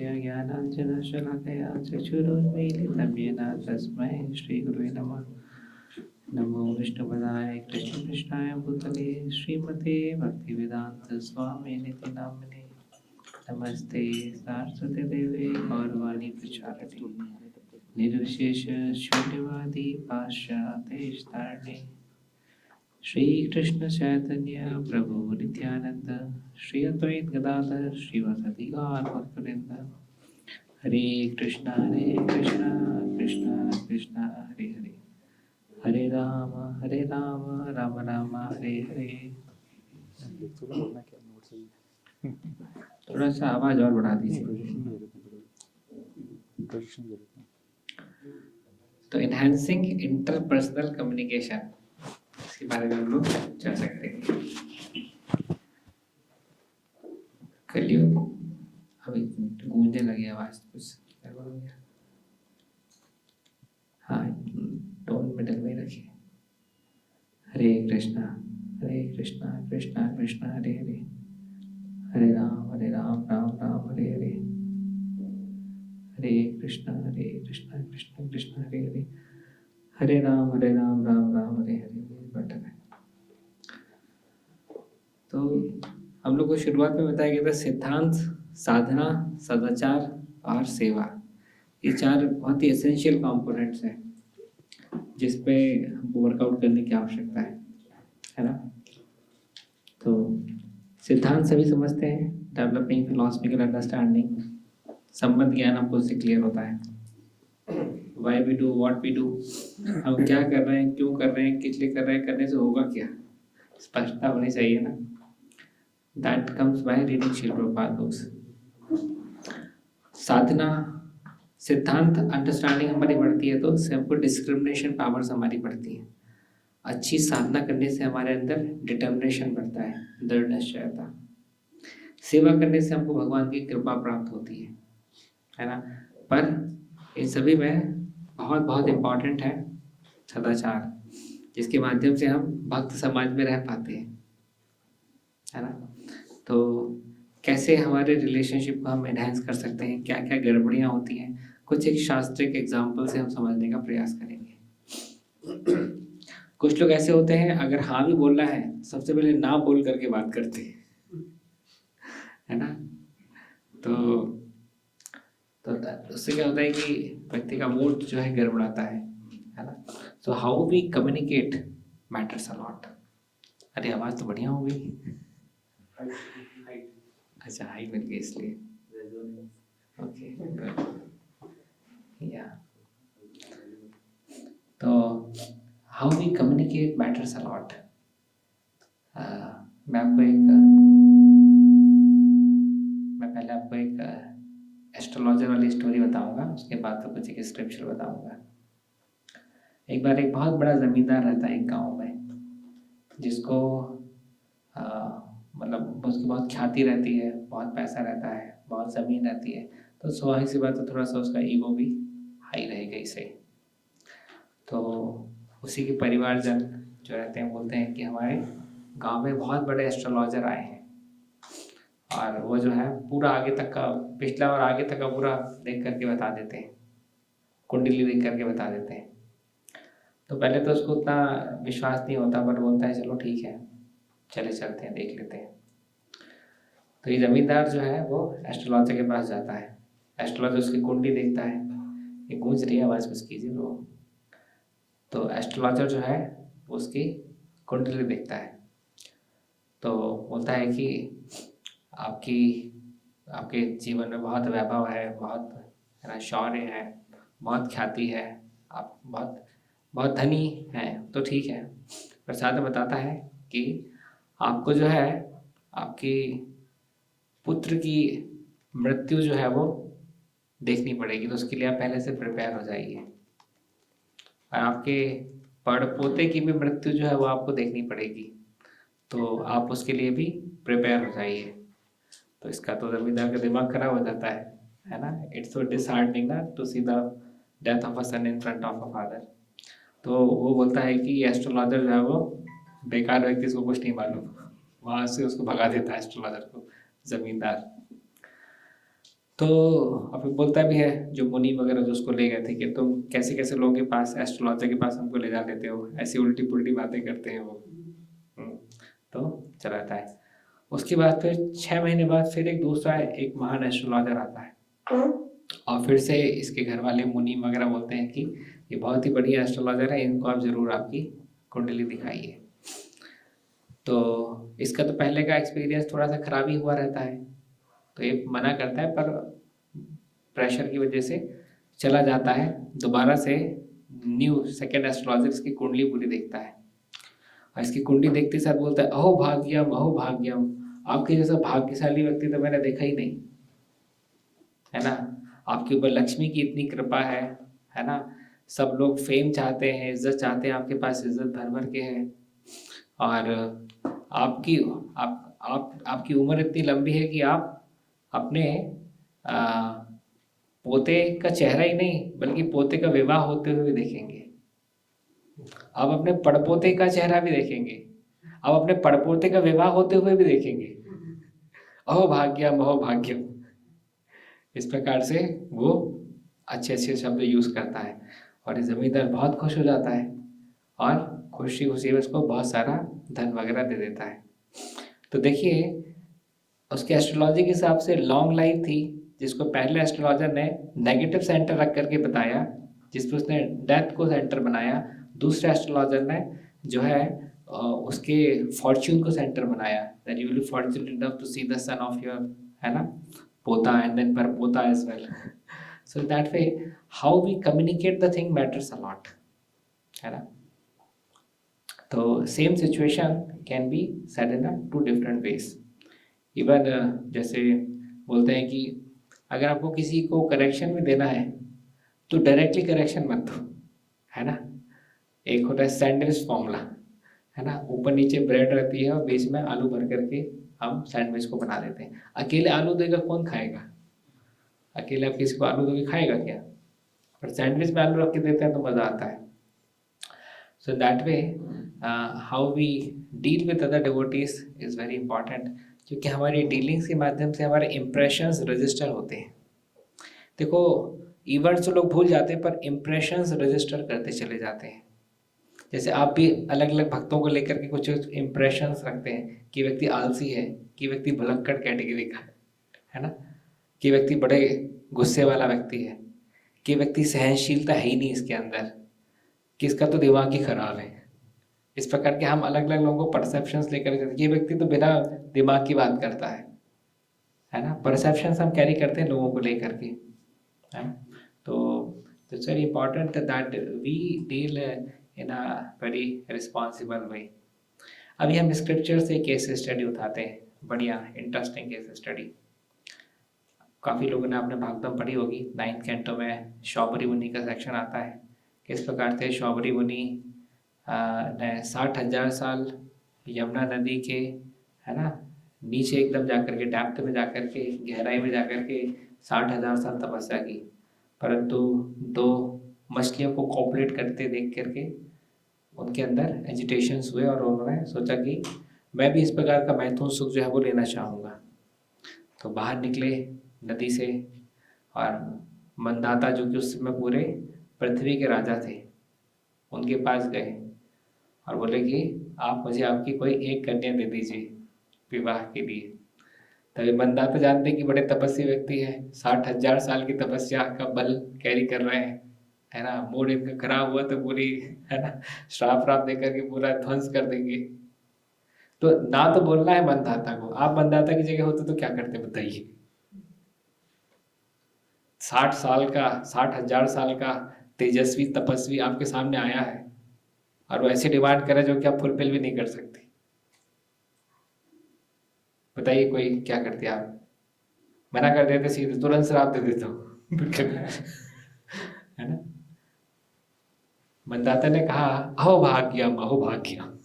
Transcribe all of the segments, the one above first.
तस्य ज्ञानाञ्जनशलाकया चक्षुरुन्मीलितं येन तस्मै श्रीगुरुवे नमः। नमो विष्णुपदाय कृष्णकृष्णाय भूतले श्रीमते भक्तिवेदान्त स्वामिनिति नामिने। नमस्ते सारस्वती देवे गौरवाणी प्रचारिणे निर्विशेष शून्यवादी पाश्चात्य श्री कृष्ण चैतन्य प्रभु नित्यानंद श्री अद्वैत गदाधर श्रीवासदि गौरभक्तवृंद। हरे कृष्णा कृष्णा कृष्णा हरे हरे, हरे राम राम राम हरे हरे। थोड़ा सा आवाज और बढ़ा दीजिए। तो एनहांसिंग इंटरपर्सनल कम्युनिकेशन, इसके बारे में हम लोग चल सकते हैं। कलयुग अभी गूंजने लगी आवाज, कुछ गड़बड़ हो गया। हाँ, टोन मिडल में रखिए। हरे कृष्णा कृष्णा कृष्णा हरे हरे, हरे राम राम राम हरे हरे, हरे कृष्णा कृष्णा कृष्णा हरे हरे, हरे राम राम राम हरे हरे। बटन है। तो हम लोग को शुरुआत में बताया गया था सिद्धांत, साधना, सदाचार और सेवा, ये चार बहुत ही एसेंशियल कंपोनेंट्स हैं जिस पे हमको वर्कआउट करने की आवश्यकता है ना। तो सिद्धांत सभी समझते हैं, डेवलपिंग फिलोसफिकल अंडरस्टैंडिंग, संबंध ज्ञान हमको उससे क्लियर होता है। Why we do what we do, हम क्या कर रहे हैं, क्यों कर रहे हैं, किस लिए कर रहे हैं, करने से होगा क्या, स्पष्टता होनी चाहिए ना। That comes by reading Srila Prabhupada books। साधना, सिद्धांत अंडरस्टैंडिंग हमारी बढ़ती है तो उससे हमको डिस्क्रिमिनेशन पावर्स हमारी बढ़ती है। अच्छी साधना करने से हमारे अंदर डिटर्मिनेशन बढ़ता है, दृढ़ निश्चयता। सेवा करने से हमको भगवान की कृपा प्राप्त होती है ना। पर इन सभी में बहुत बहुत इम्पोर्टेंट है सदाचार, जिसके माध्यम से हम भक्त समाज में रह पाते हैं, है ना। तो कैसे हमारे रिलेशनशिप को हम एनहांस कर सकते हैं, क्या क्या गड़बड़ियाँ होती हैं, कुछ एक शास्त्रिक एग्जाम्पल से हम समझने का प्रयास करेंगे। कुछ लोग ऐसे होते हैं, अगर हाँ भी बोलना है सबसे पहले ना बोल करके बात करते हैं, है ना। तो उससे क्या होता है कि व्यक्ति का मूड जो है गड़बड़ाता है ना। So how we communicate matters a lot. अरे आवाज़ तो बढ़िया हो गई। अच्छा, हाइट मिल गई इसलिए, ओके या। तो how we communicate matters a lot. मैं पहले आपको एक एस्ट्रोलॉजर वाली स्टोरी बताऊंगा, उसके बाद तो कुछ एक स्क्रिप्चर बताऊंगा। एक बार एक बहुत बड़ा जमींदार रहता है एक गांव में, जिसको मतलब उसकी बहुत ख्याति रहती है, बहुत पैसा रहता है, बहुत ज़मीन रहती है। तो स्वाभाविक सी बात है, थोड़ा सा उसका ईगो भी हाई रहेगा इसे। तो उसी के परिवारजन जो रहते हैं बोलते हैं कि हमारे गांव में बहुत बड़े एस्ट्रोलॉजर आए हैं, और वो जो है पूरा आगे तक का, पिछला और आगे तक का पूरा देख करके बता देते हैं, कुंडली देख करके बता देते हैं। तो पहले तो उसको उतना विश्वास नहीं होता, पर बोलता है चलो ठीक है, चले चलते हैं, देख लेते हैं। तो ये जमींदार जो है वो एस्ट्रोलॉजर के पास जाता है। एस्ट्रोलॉजर उसकी कुंडली देखता है, ये गूंज रही है आवाज़, कुछ कीजिए लोग। तो एस्ट्रोलॉजर जो है उसकी कुंडली देखता है, तो बोलता है कि आपके जीवन में बहुत वैभव है, बहुत है ना, शौर्य है, बहुत ख्याति है, आप बहुत बहुत धनी हैं, तो ठीक है। पर साथ में बताता है कि आपको जो है आपकी पुत्र की मृत्यु जो है वो देखनी पड़ेगी, तो उसके लिए आप पहले से प्रिपेयर हो जाइए। और आपके पड़पोते की भी मृत्यु जो है वो आपको देखनी पड़ेगी, तो आप उसके लिए भी प्रिपेयर हो जाइए। तो इसका तो जमींदार का दिमाग खराब हो जाता है ना। इट्स सो डिसहार्टनिंग ना to see the death of a son in front of a father. तो वो बोलता है कि एस्ट्रोलॉजर जो है वो बेकार व्यक्ति, इसको कुछ नहीं मालूम, वहाँ से उसको भगा देता है एस्ट्रोलॉजर को जमींदार। तो अभी बोलता भी है जो मुनि वगैरह जो उसको ले गए थे कि तुम कैसे कैसे लोगों के पास, एस्ट्रोलॉजर के पास हमको ले जा लेते हो, ऐसी उल्टी पुल्टी बातें करते हैं वो। तो चला जाता है। उसके बाद फिर 6 महीने बाद फिर एक दूसरा एक महान एस्ट्रोलॉजर आता है और फिर से इसके घर वाले मुनि वगैरह बोलते हैं कि ये बहुत ही बढ़िया एस्ट्रोलॉजर है, इनको आप ज़रूर आपकी कुंडली दिखाइए। तो इसका तो पहले का एक्सपीरियंस थोड़ा सा खराब ही हुआ रहता है, तो ये मना करता है, पर प्रेशर की वजह से चला जाता है। दोबारा से न्यू सेकेंड एस्ट्रोलॉजर इसकी कुंडली पूरी देखता है और इसकी कुंडली देखते साथ बोलता है, अहो भाग्यम, अहो भाग्यम, आपके जैसा भाग्यशाली व्यक्ति तो मैंने देखा ही नहीं, है ना। आपके ऊपर लक्ष्मी की इतनी कृपा है ना। सब लोग फेम चाहते हैं, इज्जत चाहते हैं, आपके पास इज्जत भर भर के है। और आपकी उम्र इतनी लंबी है कि आप अपने पोते का चेहरा ही नहीं बल्कि पोते का विवाह होते हुए भी देखेंगे। आप अपने पड़पोते का चेहरा भी देखेंगे, आप अपने पड़पोते का विवाह होते हुए भी देखेंगे। अहो भाग्यम, अहो भाग्यम। इस प्रकार से वो अच्छे अच्छे शब्द यूज़ करता है और ये जमींदार बहुत खुश हो जाता है और खुशी खुशी में उसको बहुत सारा धन वगैरह दे देता है। तो देखिए उसके एस्ट्रोलॉजी के हिसाब से लॉन्ग लाइफ थी, जिसको पहले एस्ट्रोलॉजर ने नेगेटिव सेंटर रख करके बताया, जिसपे उसने डेथ को सेंटर बनाया। दूसरे एस्ट्रोलॉजर ने जो है उसके फॉर्च्यून को सेंटर बनाया, that you will be fortunate enough to see the son of your, है ना, पोता एंड देन पर पोता as well. So that way how we communicate the thing matters a lot, है ना। तो same situation can be said in two different ways. Even जैसे बोलते हैं कि अगर आपको किसी को करेक्शन में देना है तो डायरेक्टली करेक्शन मत दो, है ना। एक होता है सैंडविच फॉर्मूला, है ना, ऊपर नीचे ब्रेड रहती है और बीच में आलू भर करके हम सैंडविच को बना देते हैं। अकेले आलू देगा कौन खाएगा, अकेले आप किसी को आलू दोगे खाएगा क्या, पर सैंडविच में आलू रख के देते हैं तो मज़ा आता है। So that way how we deal with other devotees is very important, क्योंकि हमारी डीलिंग्स के माध्यम से हमारे इम्प्रेशंस रजिस्टर होते हैं। देखो इवेंट्स तो लोग भूल जाते हैं पर इम्प्रेशंस रजिस्टर करते चले जाते हैं। जैसे आप भी अलग अलग भक्तों को लेकर के कुछ इम्प्रेशंस रखते हैं कि व्यक्ति आलसी है, कि व्यक्ति भुलक्कड़ कैटेगरी का है ना, कि व्यक्ति बड़े गुस्से वाला व्यक्ति है, कि व्यक्ति सहनशीलता है ही नहीं इसके अंदर, कि इसका तो दिमाग ही खराब है। इस प्रकार के हम अलग अलग लोगों को परसेप्शंस लेकर के, ये व्यक्ति तो बिना दिमाग की बात करता है ना। परसेप्शंस हम कैरी करते हैं लोगों को लेकर के, है ना। तो it's very important that we deal in a very responsible way. अभी हम स्क्रिप्चर से केस स्टडी उठाते हैं, बढ़िया इंटरेस्टिंग केस स्टडी। काफ़ी लोगों ने आपने भागवतम पढ़ी होगी, 9th कैंटो में शौबरी मुनि का सेक्शन आता है। किस प्रकार से शौबरी मुनि ने 60,000 साल यमुना नदी के, है ना, नीचे एकदम जाकर के, डेप्थ में जाकर के, गहराई में जाकर के 60,000 साल तपस्या की, परंतु 2 मछलियों को कॉपरेट करते देख करके उनके अंदर एजिटेशंस हुए और उन्होंने सोचा कि मैं भी इस प्रकार का मैथुन सुख जो है वो लेना चाहूँगा। तो बाहर निकले नदी से और मंदाता जो कि उस समय पूरे पृथ्वी के राजा थे उनके पास गए और बोले कि आप मुझे आपकी कोई एक कन्या दे दीजिए विवाह के लिए। तभी मंदाता जानते कि बड़े तपस्वी व्यक्ति है, 60,000 साल की तपस्या का बल कैरी कर रहे हैं, है ना। मूड इनका खराब हुआ तो पूरी, है ना, श्राप राप देकर के पूरा ध्वंस कर देंगे। तो ना तो बोलना है मंदाता को। आप मंदाता की जगह होते तो क्या करते बताइए। 60,000 साल का तेजस्वी तपस्वी आपके सामने आया है और वो ऐसी डिमांड करे जो कि आप फुलफिल भी नहीं कर सकते। बताइए कोई क्या करते आप? मना कर देते सीधे, तुरंत श्राप दे देता हूँ है ना। मंदाता ने कहा अहो भाग्यम, अहो भाग्यम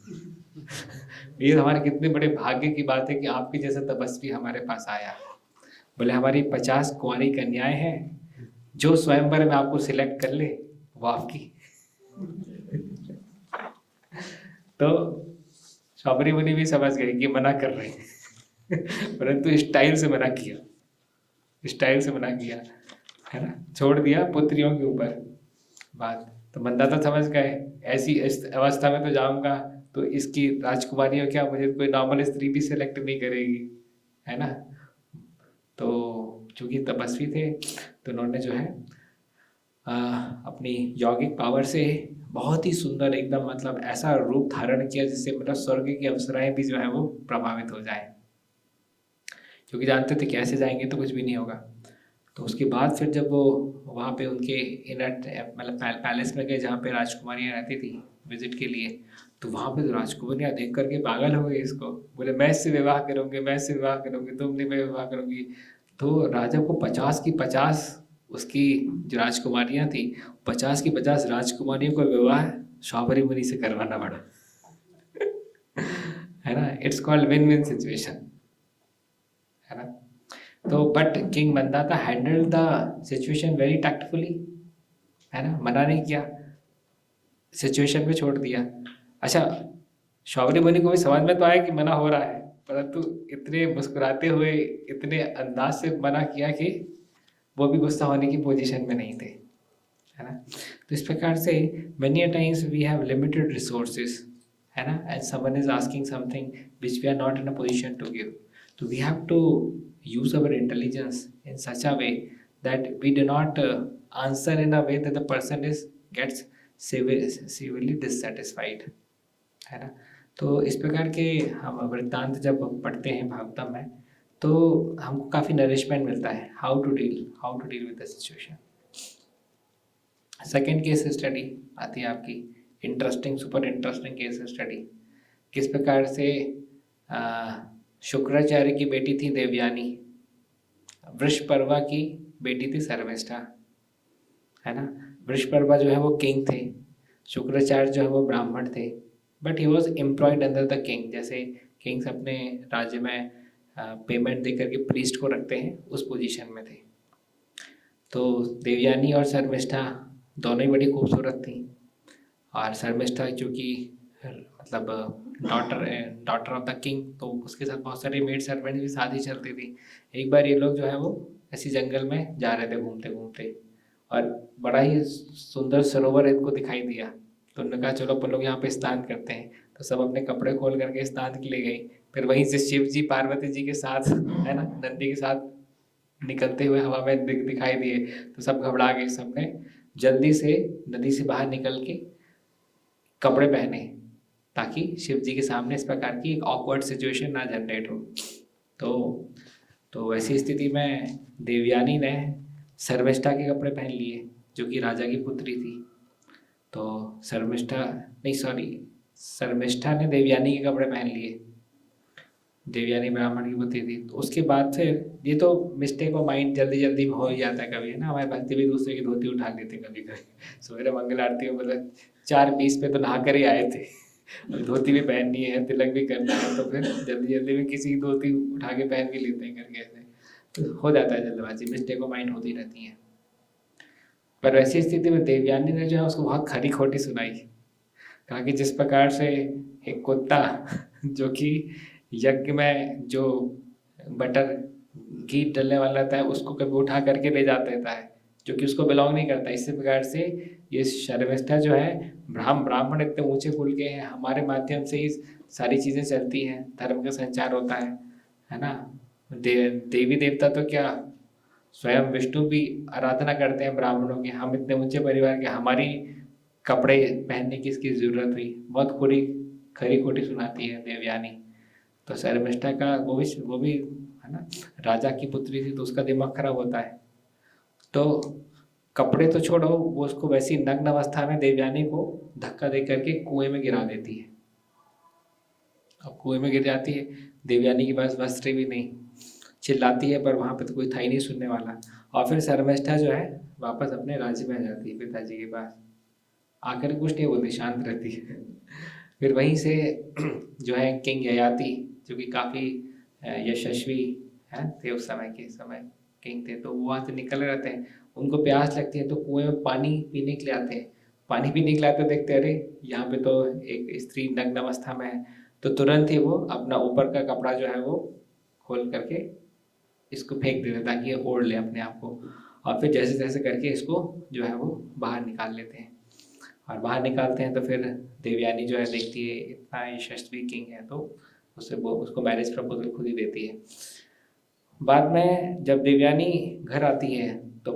ये हमारे कितने बड़े भाग्य की बात है कि आपके जैसा तपस्वी हमारे पास आया। बोले हमारी 50 कुंवारी कन्याएं हैं, जो स्वयंवर में आपको सिलेक्ट कर ले वो आपकी। तो शौबरी मुनि भी समझ गए कि मना कर रहे हैं परंतु स्टाइल से मना किया, स्टाइल से मना किया, है ना, छोड़ दिया पुत्रियों के ऊपर बात। तो मंदाता समझ गए ऐसी इस अवस्था में तो जाऊंगा तो इसकी राजकुमारियों क्या मुझे कोई नॉर्मल स्त्री भी सिलेक्ट नहीं करेगी, है ना। तो चूंकि तपस्वी थे तो उन्होंने जो है अपनी यौगिक पावर से बहुत ही सुंदर एकदम मतलब ऐसा रूप धारण किया जिससे मतलब स्वर्ग की अप्सराएं भी जो है वो प्रभावित हो जाए, क्योंकि जानते थे कि ऐसे जाएंगे तो कुछ भी नहीं होगा। तो उसके बाद फिर जब वो वहाँ पे उनके इनर मतलब पैलेस में गए जहाँ पे राजकुमारियाँ रहती थी विजिट के लिए, तो वहाँ पे तो राजकुमारियाँ देख करके पागल हो गई इसको, बोले मैं इससे विवाह करूँगी, मैं इससे विवाह करूँगी, तुम नहीं, मैं विवाह करूँगी। तो राजा को 50 की 50 उसकी जो राजकुमारियाँ थी 50 की 50 राजकुमारियों का विवाह शौबरी मुनि से करवाना पड़ा है ना। It's called win win situation, है ना। तो but king Mandhata handle the situation very tactfully, है ना, मना नहीं किया, सिचुएशन पे छोड़ दिया। अच्छा, शौबरी मुनि को भी समझ में तो आया कि मना हो रहा है, परंतु इतने मुस्कुराते हुए इतने अंदाज से मना किया कि वो भी गुस्सा होने की पोजीशन में नहीं थे, है ना। तो इस प्रकार से many a times we have limited resources, है ना, and someone is asking something which we are not in a position to give, तो we have to use our intelligence in such a way that we do not answer in a way that the person is gets severely dissatisfied, है ना। तो इस प्रकार के हम वृत्तांत जब पढ़ते हैं भागवतम में तो हमको काफ़ी नरिशमेंट मिलता है how to deal with the situation. Second case study आती है आपकी interesting, super interesting case study. किस प्रकार से शुक्राचार्य की बेटी थी देवयानी, वृषपर्वा की बेटी थी शर्मिष्ठा, है ना। वृषपर्वा जो है वो किंग थे, शुक्राचार्य जो है वो ब्राह्मण थे, but he was employed under the king, जैसे किंग्स अपने राज्य में पेमेंट दे करके प्रीस्ट को रखते हैं उस पोजीशन में थे। तो देवयानी और शर्मिष्ठा दोनों ही बड़ी खूबसूरत थी, और शर्मिष्ठा चूँकि मतलब डॉटर ऑफ द किंग, तो उसके साथ बहुत सारे मेड सर्वेंट भी साथ ही चलती थी। एक बार ये लोग जो है वो ऐसी जंगल में जा रहे थे घूमते घूमते, और बड़ा ही सुंदर सरोवर इनको दिखाई दिया, तो उन्होंने कहा चलो अपन लोग यहाँ पे स्नान करते हैं। तो सब अपने कपड़े खोल करके स्नान के लिए गई। फिर वहीं से शिव जी पार्वती जी के साथ, है ना, नंदी के साथ निकलते हुए हवा में दिखाई दिए, तो सब घबरा गए। सबने जल्दी से नदी से बाहर निकल के कपड़े पहने ताकि शिव जी के सामने इस प्रकार की एक ऑकवर्ड सिचुएशन ना जनरेट हो। तो वैसी स्थिति में देवयानी ने शर्मिष्ठा के कपड़े पहन लिए जो कि राजा की पुत्री थी। तो शर्मिष्ठा ने देवयानी के कपड़े पहन लिए, देवयानी ब्राह्मण की पुत्री थी। तो उसके बाद फिर ये तो मिस्टेक ऑफ माइंड जल्दी जल्दी में हो ही जाता है कभी, है ना। हमारे भक्ति भी दूसरे की धोती उठा लेते कभी कभी। सवेरे मंगल आरती में मतलब 4:20 पे तो नहा कर ही आए थे, धोती भी पहननी है, तिलक भी करना है, तो फिर जल्दी जल्दी में किसी की धोती उठा के पहन के लेते हैं करके, ऐसे तो हो जाता है जल्दबाजी, मिस्टेक ऑफ माइंड होती रहती है। पर वैसी स्थिति में देवयानी ने जो है उसको बहुत खरी खोटी सुनाई, कहा कि जिस प्रकार से एक कुत्ता जो कि यज्ञ में जो बटर घी डलने वाला रहता है उसको कभी उठा करके ले जाता रहता है जो कि उसको बिलोंग नहीं करता, इसी प्रकार से ये शर्मिष्ठा जो है, ब्राह्मण इतने ऊंचे कुल के हैं, हमारे माध्यम से ही सारी चीज़ें चलती हैं, धर्म का संचार होता है ना। देवी देवता तो क्या, स्वयं विष्णु भी आराधना करते हैं ब्राह्मणों की, हम इतने ऊंचे परिवार के, हमारी कपड़े पहनने की इसकी ज़रूरत हुई। बहुत खरी खोटी सुनाती है देवयानी। तो शर्मिष्ठा का वो भी है ना, राजा की पुत्री थी तो उसका दिमाग खराब होता है। तो कपड़े तो छोड़ो, वो उसको वैसी नग्न अवस्था में देवयानी को धक्का दे करके कुएं में गिरा देती है। अब कुएं में गिर जाती है, देवयानी के पास वस्त्र भी नहीं, चिल्लाती है पर वहाँ पे तो कोई था ही नहीं सुनने वाला। और फिर शर्मिष्ठा जो है वापस अपने राज्य में आ जाती है पिताजी के पास, आकर कुछ नहीं बोलती, शांत रहती है। फिर वहीं से जो है किंग ययाति जो कि काफ़ी यशस्वी हैं थे उस समय किंग थे, तो वो वहाँ से निकल रहते हैं। उनको प्यास लगती है तो कुएं में पानी पीने के लिए आते हैं। पानी पीने के लिए आते देखते अरे यहाँ पे तो एक स्त्री नग्न अवस्था में है, तो तुरंत ही वो अपना ऊपर का कपड़ा जो है वो खोल करके इसको फेंक देते हैं ताकि ये ओढ़ ले अपने आप को, और फिर जैसे जैसे करके इसको जो है वो बाहर निकाल लेते हैं। और बाहर निकालते हैं तो फिर देवयानी जो है देखती है इतना यशस्वी किंग है, तो उससे वो उसको मैरिज प्रपोजल खुद ही देती है। बाद में जब देवयानी घर आती है तो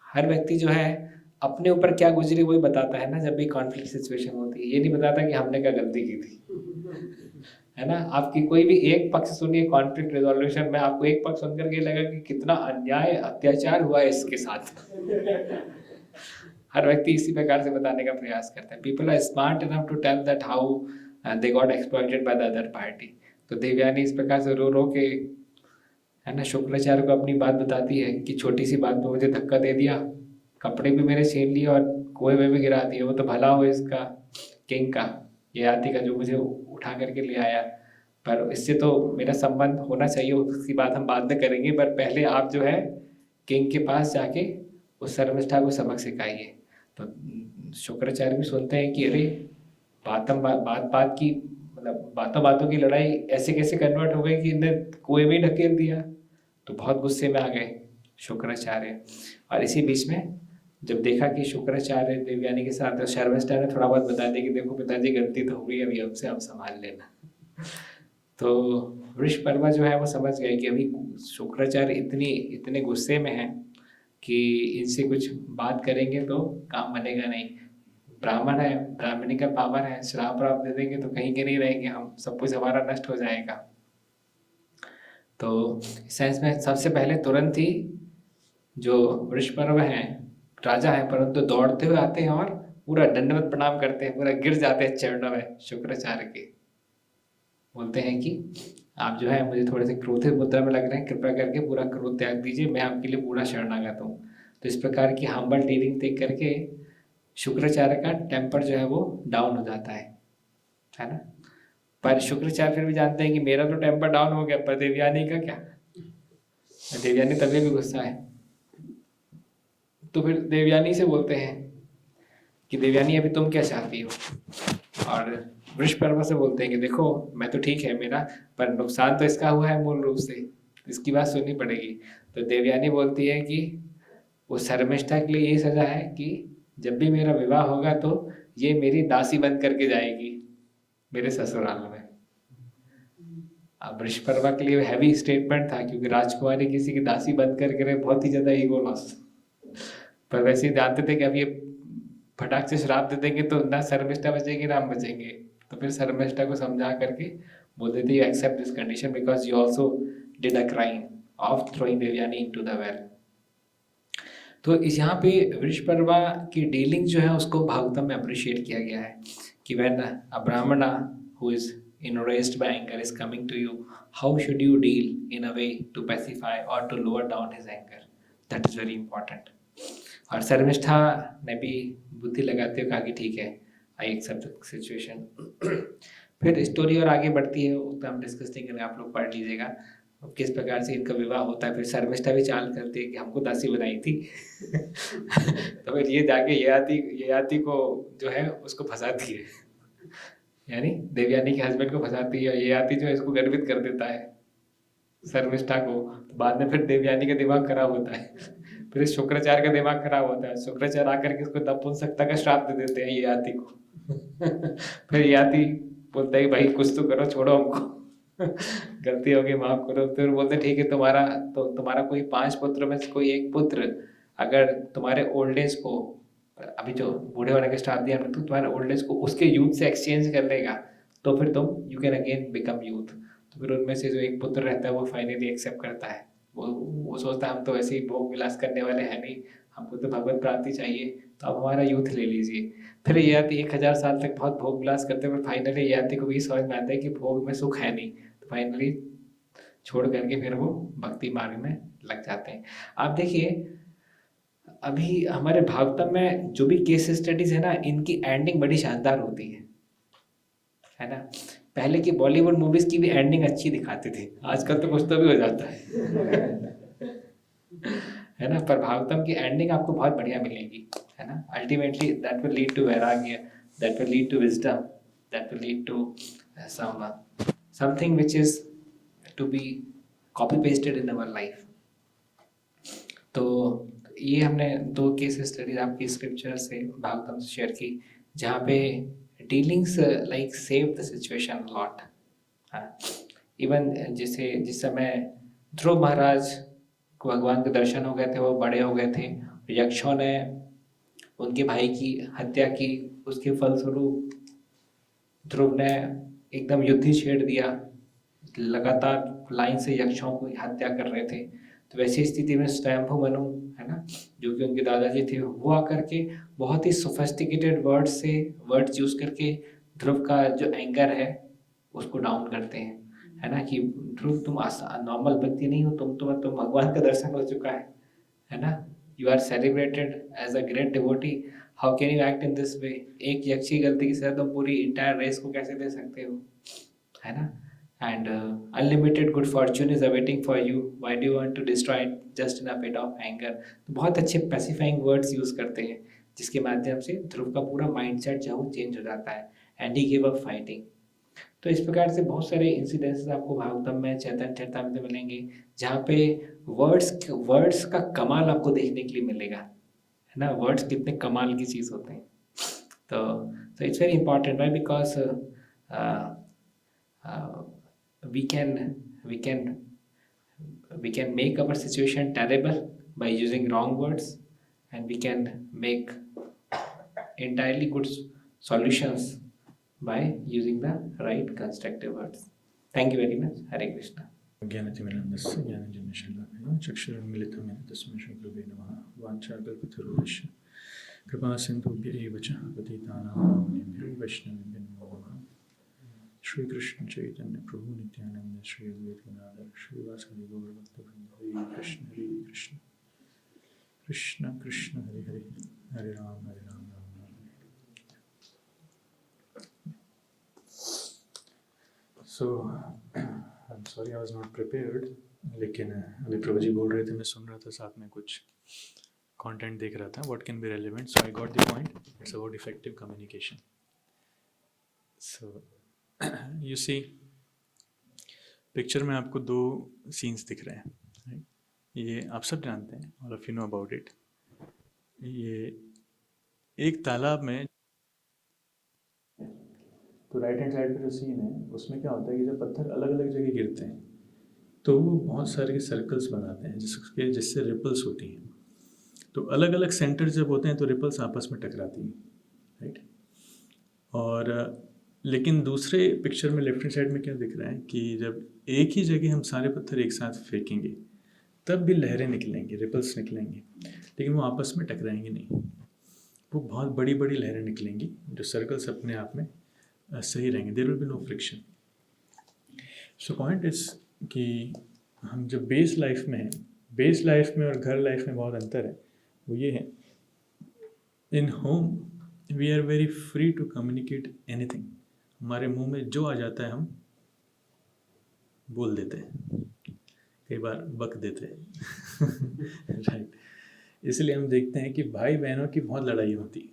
हर व्यक्ति जो है अपने ऊपर क्या गुजरी वही बताता है ना, जब भी कॉन्फ्लिक्ट सिचुएशन होती है। ये नहीं बताता कि हमने क्या गलती की थी, है ना। आपकी कोई भी एक पक्ष सुनिए कॉन्फ्लिक्ट रेजोल्यूशन में, आपको एक पक्ष सुनकर के लगा कि कितना अन्याय अत्याचार हुआ है इसके साथ। हर व्यक्ति इसी प्रकार से बताने का प्रयास करता है। People are smart enough to tell that how they got exploited by the other party. तो देवयानी इस प्रकार से रो रो के, है ना, शुक्राचार्य को अपनी बात बताती है कि छोटी सी बात पे मुझे धक्का दे दिया, कपड़े भी मेरे छीन लिए और कुएं में भी गिरा दिए। वो तो भला हो इसका किंग का, ययाति का, जो मुझे उठा करके ले आया, पर इससे तो मेरा संबंध होना चाहिए, उसकी बात हम बाद में करेंगे, पर पहले आप जो है किंग के पास जाके उस शर्मिष्ठा को सबक सिखाइए। तो शुक्राचार्य भी सुनते हैं कि अरे बात बात की, मतलब बातों बातों की लड़ाई ऐसे कैसे कन्वर्ट हो गई कि इन्हें कुएं में ढकेल दिया। तो बहुत गुस्से में आ गए शुक्राचार्य। और इसी बीच में जब देखा कि शुक्राचार्य देवयानी के साथ, तो शर्मिष्ठा ने थोड़ा बहुत बता दिया कि देखो पिताजी गलती तो हो गई, अभी हमसे आप संभाल लेना। तो वृषपर्वा जो है वो समझ गए कि अभी शुक्राचार्य इतने गुस्से में हैं कि इनसे कुछ बात करेंगे तो काम बनेगा नहीं। ब्राह्मण है, ब्राह्मणी का पावर है, श्राप राप दे देंगे तो कहीं के नहीं रहेंगे हम, सब कुछ हमारा नष्ट हो जाएगा। तो सेंस में सबसे पहले तुरंत ही जो वृषपर्व हैं, राजा हैं, परंतु दौड़ते हुए आते हैं और पूरा दंडवत प्रणाम करते हैं, पूरा गिर जाते हैं चरणों में शुक्राचार्य के। बोलते हैं कि आप जो है मुझे थोड़े से क्रोधित मुद्रा में लग रहे हैं, कृपया करके पूरा क्रोध त्याग दीजिए, मैं आपके लिए पूरा शरणागत हूँ। तो इस प्रकार की हम्बल डीलिंग देख करके शुक्राचार्य का टेम्पर जो है वो डाउन हो जाता है ना। पर शुक्राचार्य फिर भी जानते हैं कि मेरा तो टेम्पर डाउन हो गया, पर देवयानी का क्या, देवयानी तभी भी गुस्सा है। तो फिर देवयानी से बोलते हैं कि देवयानी अभी तुम क्या चाहती हो, और वृषपर्वा से बोलते हैं कि देखो मैं तो ठीक है मेरा, पर नुकसान तो इसका हुआ है मूल रूप से, इसकी बात सुननी पड़ेगी। तो देवयानी बोलती है कि वो शर्मिष्ठा के लिए ये सजा है कि जब भी मेरा विवाह होगा तो ये मेरी दासी बन करके जाएगी मेरे ससुराल में। अब वृषपर्वा के लिए हैवी स्टेटमेंट था, क्योंकि राजकुमारी किसी की दासी बन करके रहे, बहुत ही ज्यादा ईगो लॉस। पर वैसे ही जानते थे कि अब ये फटाक से श्राप दे देंगे तो ना शर्मिष्ठा बचेगी ना हम बचेंगे। तो फिर शर्मिष्ठा को समझा करके बोल देते you accept this condition because you also did a crime of throwing Devyani into the well. तो इस यहाँ पे वृषपर्वा की डीलिंग जो है उसको भागवतम में अप्रिशिएट किया गया है कि व्हेन अ ब्राह्मण who is enraged by anger is coming to you, how should you deal in a way to pacify or to lower down his anger? That is very important. और शर्मिष्ठा ने भी बुद्धि लगाते हुए कहा कि ठीक है, आई एक्सेप्ट द सिचुएशन। फिर स्टोरी और आगे बढ़ती है, उस पर हम डिस्कस नहीं करेंगे, आप लोग पढ़ लीजिएगा किस प्रकार से इनका विवाह होता है। फिर शर्मिष्ठा भी चाल करती है कि हमको दासी बनाई थी। तो फिर ये जाके ययाति को जो है उसको फंसाती है, यानी देवयानी के हस्बैंड को फंसाती है। ययाति जो है इसको गर्वित कर देता है शर्मिष्ठा को। तो बाद में फिर देवयानी का दिमाग खराब होता है, फिर शुक्राचार्य का दिमाग खराब होता है। शुक्राचार्य आकर के इसको नपुंसकता का श्राप दे देते हैं ययाति को। फिर ययाति बोलता है भाई कुछ तो करो, छोड़ो हमको, गलती होगी माफ करो। फिर बोलते ठीक है, तुम्हारा कोई 5 पुत्र में से कोई एक पुत्र अगर तुम्हारे ओल्ड एज को, अभी जो बूढ़े होने के स्टार्ट दिया तो तुम्हारे ओल्ड एज को उसके यूथ से एक्सचेंज कर लेगा, तो फिर तुम you can again become youth. तो फिर उनमें से जो एक पुत्र रहता है वो फाइनली एक्सेप्ट करता है। वो सोचता है हम तो वैसे ही भोग विलास करने वाले हैं नहीं, हमको तो भगवत प्राप्ति चाहिए, तो आप हमारा यूथ ले लीजिए। फिर ययाति 1000 साल तक बहुत भोग विलास करते हैं, फाइनली ययाति को भी समझ में आता है कि भोग में सुख है नहीं, तो फाइनली छोड़ करके फिर वो भक्ति मार्ग में लग जाते हैं। आप देखिए अभी हमारे भागवतम में जो भी केस स्टडीज है ना, इनकी एंडिंग बड़ी शानदार होती है ना। पहले की बॉलीवुड मूवीज की भी एंडिंग अच्छी दिखाते थे, आजकल तो कुछ तो भी हो जाता है ना। पर भागवतम की एंडिंग आपको बहुत बढ़िया मिलेगी, है ना। Ultimately that will lead to वैराग्य, that will lead to wisdom, that will lead to something which is to be copy pasted in our life. तो ये हमने 2 केस स्टडीज आपकी स्क्रिप्चर से भागवतम से शेयर की, जहाँ पे dealings like save the situation lot. Even जिस समय ध्रुव महाराज को भगवान के दर्शन हो गए थे, वो बड़े हो गए थे, यक्षों ने उनके भाई की हत्या की, उसके फलस्वरूप ध्रुव ने एकदम युद्ध ही छेड़ दिया, लगातार लाइन से यक्षों की हत्या कर रहे थे। तो वैसी स्थिति में स्वयंभू मनु, है ना, जो कि उनके दादाजी थे, वो आकर के बहुत ही सोफिस्टिकेटेड वर्ड्स यूज करके ध्रुव का जो एंगर है उसको डाउन करते हैं, है ना, कि ध्रुव तुम नॉर्मल व्यक्ति नहीं हो, तुम भगवान का दर्शन हो चुका है ना, you are celebrated as a great devotee, how can you act in this way. एक यक्ष की गलती की सजा तुम पूरी इंटायर रेस को कैसे दे सकते हो, है ना। And unlimited good fortune is awaiting for you, why do you want to destroy it just in a fit of anger. तो बहुत अच्छे पैसिफाइंग वर्ड्स यूज करते हैं, जिसके माध्यम से ध्रुव का पूरा माइंडसेट जो है वो चेंज हो जाता है and he give up fighting. तो इस प्रकार से बहुत सारे इंसिडेंसेस आपको भागवतम में, चैतन्य चरितामृत में मिलेंगे, जहाँ पे वर्ड्स का कमाल आपको देखने के लिए मिलेगा, है ना, वर्ड्स कितने कमाल की चीज़ होते हैं। तो it's very important, why because we can make our situation terrible by using wrong words, and we can make entirely good solutions by using the right constructive words. Thank you very much. Hare Krishna. ज्ञानतिमिरन्दस्य ज्ञानञ्जनशलाकया चक्षुरुन्मिलितं येन तस्मै श्रीगुरुवे नमः। वाञ्छाकल्पतरुभ्यश्च कृपासिन्धुभ्य एव च पतितानां पावनेभ्यो वैष्णवेभ्यो नमो नमः। श्री कृष्ण चैतन्य प्रभु नित्यानंद, श्री अद्वैत गदाधर श्रीवासदि गौरभक्तवृंद, हरे कृष्ण कृष्ण कृष्ण हरे हरे, हरे राम राम राम हरे। So I'm sorry I was not prepared, लेकिन अभी प्रभु जी बोल रहे थे, मैं सुन रहा था, साथ में कुछ कंटेंट देख रहा था, what can be relevant, so I got the point. It's about effective communication. So you see, picture में आपको 2 सीन्स दिख रहे हैं, right? ये आप सब जानते हैं, all of you know about it. ये एक तालाब में, तो राइट हैंड साइड पे जो सीन है उसमें क्या होता है कि जब पत्थर अलग अलग जगह गिरते हैं तो वो बहुत सारे सर्कल्स बनाते हैं जिससे रिपल्स होती हैं। तो अलग अलग सेंटर जब होते हैं तो रिपल्स आपस में टकराती हैं, राइट। और लेकिन दूसरे पिक्चर में लेफ्ट हैंड साइड में क्या दिख रहा है कि जब एक ही जगह हम सारे पत्थर एक साथ फेंकेंगे तब भी लहरें निकलेंगी, रिपल्स निकलेंगे, लेकिन वो आपस में टकराएंगे नहीं, वो बहुत बड़ी बड़ी लहरें निकलेंगी जो सर्कल्स अपने आप में सही रहेंगे, there will be no friction. So point is कि हम जब बेस लाइफ में और घर लाइफ में बहुत अंतर है, वो ये है, in home we are very free to communicate anything. हमारे मुंह में जो आ जाता है हम बोल देते हैं, कई बार बक देते हैं राइट। इसलिए हम देखते हैं कि भाई बहनों की बहुत लड़ाई होती है,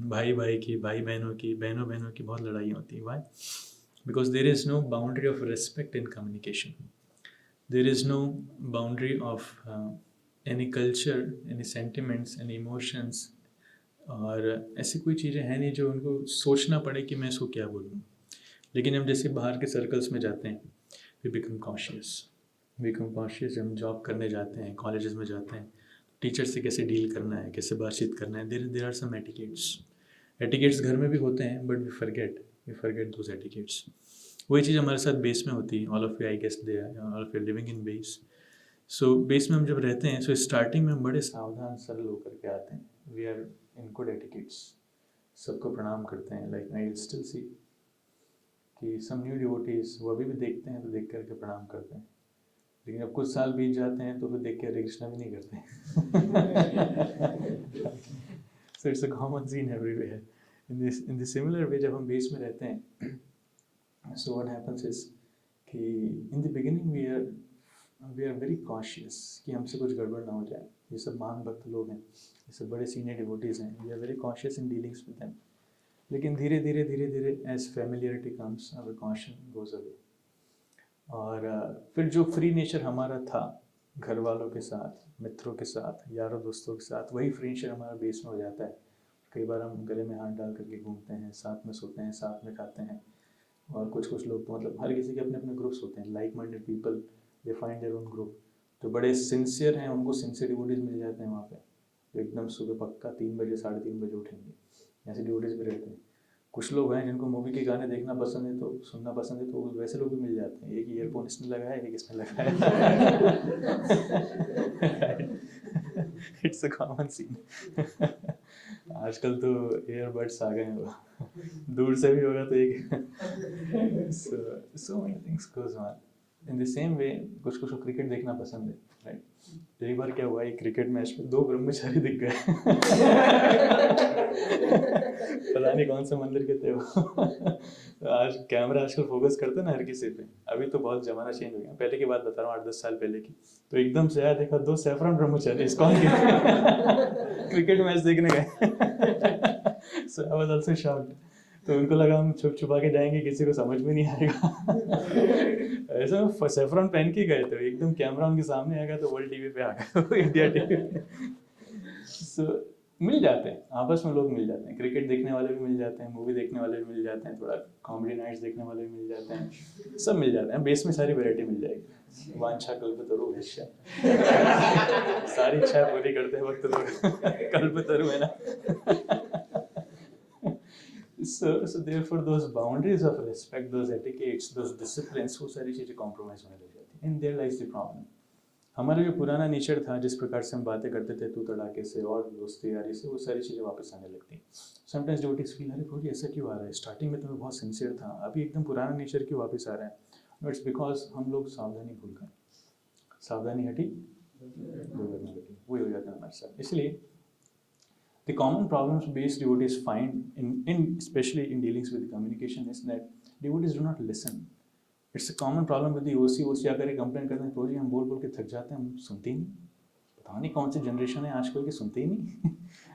भाई भाई की, भाई बहनों की, बहनों बहनों की बहुत लड़ाई होती है। Why? Because there is no boundary of respect in communication, there is no boundary of any culture, any sentiments, any emotions, और ऐसी कोई चीज़ें हैं नहीं जो उनको सोचना पड़े कि मैं इसको क्या बोलूँ। लेकिन हम जैसे बाहर के सर्कल्स में जाते हैं, वी बिकम कॉन्शियस। हम जॉब करने जाते हैं, कॉलेजेस में जाते हैं, टीचर से कैसे डील करना है, कैसे बातचीत करना है, देर आर सम एटिकेट्स घर में भी होते हैं, but we forget those etiquettes. वही चीज़ हमारे साथ बेस में होती है। All of you, I guess they are all of you living in base. So base में हम जब रहते हैं, सो स्टार्टिंग में हम बड़े सावधान सरल होकर के आते हैं, we are in good etiquettes, सबको प्रणाम करते हैं। लाइक आई स्टिल सी कि सम न्यू डिवोटीज वो अभी भी देखते हैं तो देख करके प्रणाम करते हैं, लेकिन अब कुछ साल बीत जाते हैं तो फिर देख के हरे कृष्णा भी नहीं करते so it's a common scene everywhere. In this similar way जब हम बेस में रहते हैं, सो व्हाट हैपेंस इज कि in the beginning we are very cautious कि हमसे कुछ गड़बड़ ना हो जाए। ये सब महान भक्त लोग हैं, ये सब बड़े सीनियर डिवोटीज हैं, we are very cautious in dealings with them. लेकिन धीरे धीरे as familiarity comes, our caution goes away. और फिर जो फ्री नेचर हमारा था घर वालों के साथ, मित्रों के साथ, यारों दोस्तों के साथ, वही फ्री नेचर हमारा बेस में हो जाता है। कई बार हम गले में हाथ डाल करके घूमते हैं, साथ में सोते हैं, साथ में खाते हैं। और कुछ कुछ लोग तो मतलब हर किसी के अपने अपने ग्रुप्स होते हैं, like minded people, they find their own group. जो बड़े सिंसियर हैं उनको सिंसियर डिवोटीज मिल जाते हैं वहाँ पे, तो एकदम सुबह पक्का 3 बजे 3:30 बजे उठेंगे। ऐसे डिवोटीज भी रहते हैं। कुछ लोग हैं जिनको मूवी के गाने देखना पसंद है, तो सुनना पसंद है, तो वैसे लोग भी मिल जाते हैं। एक ईयरफोन इसने लगाया, एक इसने लगाया। It's a common scene. आजकल तो ईयरबड्स आ गए हैं, दूर से भी होगा तो एक। So many things goes on in the same way. कुछ कुछ को क्रिकेट देखना पसंद है, राइट। कई बार क्या हुआ, एक क्रिकेट मैच में 2 ब्रह्मचारी दिख गए। पता नहीं कौन से मंदिर के थे वो। आज कैमरा आजकल फोकस करते हैं ना हर किसी पे। अभी तो बहुत जमाना चेंज हो गया, पहले की बात बता रहा हूँ, 8-10 साल पहले की। तो एकदम से आया, देखा 2 सैफरन ब्रह्मचारी इस्कॉन के क्रिकेट मैच देखने गए। सो आई वाज आल्सो शॉक्ड। तो उनको लगा हम छुप छुपा के जाएंगे, किसी को समझ में नहीं आएगा। ऐसा सैफरन पहन के गए थे, एकदम कैमरा उनके सामने आएगा तो वर्ल्ड टीवी पे आ गए, इंडिया टीवी पे। सो मिल जाते हैं, आपस में लोग मिल जाते हैं। क्रिकेट देखने वाले भी मिल जाते हैं, मूवी देखने वाले भी मिल जाते हैं, थोड़ा कॉमेडी नाइट्स देखने वाले भी मिल जाते हैं, सब मिल जाते हैं। बेस में सारी वैरायटी मिल जाएगी। वांछा कल्पतरु वैश्य, सारी इच्छा पूरी करते हैं वक्त लोग। कल्पतरु है ना। So therefore those boundaries of respect, those etiquettes, those disciplines, वो सारी चीज़ें कॉम्प्रोमाइज होने लग जाती हैं। In there lies the problem. हमारा जो पुराना नेचर था, जिस प्रकार से हम बातें करते थे तू तड़ाके से और दोस्ती यारी से, वो सारी चीज़ें वापस आने लगती हैं। समटाइम्स डिवोटीज फील, अरे भोजी ऐसा क्यों आ रहा है, स्टार्टिंग में तो मैं बहुत सिंसियर था, अभी एकदम पुराना नेचर क्यों वापस आ रहा है। नो, इट्स बिकॉज हम लोग सावधानी भूल गए। सावधानी हटी दुर्घटना घटी, वही हो जाता है हमारे साथ। इसलिए the common problems based devotees find in especially in dealings with communication is that devotees do not listen. It's a common problem with the OC आकर के कंप्लेन करते हैं, तो जी हम बोल बोल के थक जाते हैं, हम सुनते ही नहीं। पता नहीं कौन सी जनरेशन है आजकल की, सुनते ही नहीं।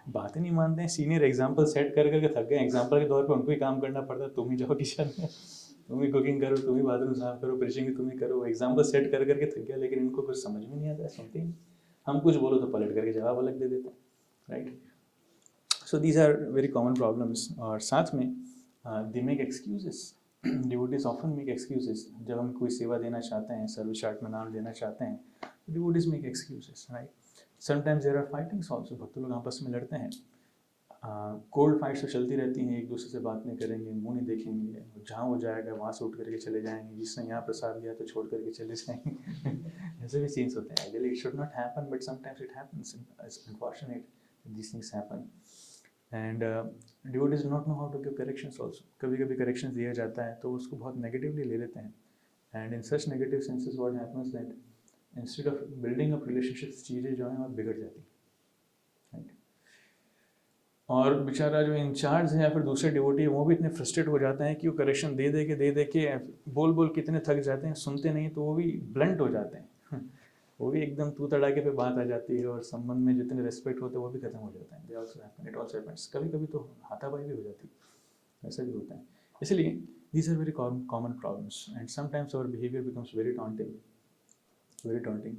बातें नहीं मानते हैं। सीनियर एग्जाम्पल सेट कर करके थक गए, एग्जाम्पल के तौर पर उनको ही काम करना पड़ता है। तुम ही जाओ किचन में, तुम ही कुकिंग करो, तुम ही बाथरूम साफ करो, प्रीचिंग तुम ही करो। एग्जाम्पल सेट कर करके थक गया, लेकिन इनको कुछ समझ में नहीं आता है, सुनते ही नहीं। हम कुछ बोलो तो पलट करके जवाब अलग दे देते हैं, right. So these are very common problems. और साथ में they make excuses. Devotees often make excuses. जब हम कोई सेवा देना चाहते हैं, सर्विस चार्ट में नाम देना चाहते हैं, devotees make excuses, right? Sometimes there are fightings also. भक्त लोग आपस में लड़ते हैं। कोल्ड फाइट्स तो चलती रहती हैं, एक दूसरे से बात नहीं करेंगे, मुंह नहीं देखेंगे, जहाँ वो जाएगा वहाँ से उठ करके चले जाएंगे, जिसने यहाँ प्रसाद दिया तो छोड़ करके चले जाएंगे। ऐसे भी सीन्स होते हैं। Ideally it should not happen, but sometimes it happens. It's unfortunate that these things happen. And devotees do not know how to give corrections also. कभी कभी corrections दिया जाता है तो उसको बहुत negatively ले लेते हैं, and in such negative senses what happens that instead of building up relationships, चीज़ें जो हैं वो बिगड़ जाती हैं, right? और बेचारा जो इंचार्ज है या फिर दूसरे डिवोटी है, वो भी इतने फ्रस्ट्रेट हो जाते हैं कि वो करेक्शन दे दे के बोल बोल के इतने थक जाते हैं, सुनते नहीं, तो वो भी ब्लंट हो जाते हैं। वो भी एकदम तू तड़ाके पे बात आ जाती है, और संबंध में जितने रेस्पेक्ट होते हैं वो भी खत्म हो जाता है। It also happens. कभी कभी तो हाथापाई भी हो जाती है, ऐसा भी होता है। इसलिए these are very common problems, and sometimes our behaviour becomes very taunting, very taunting.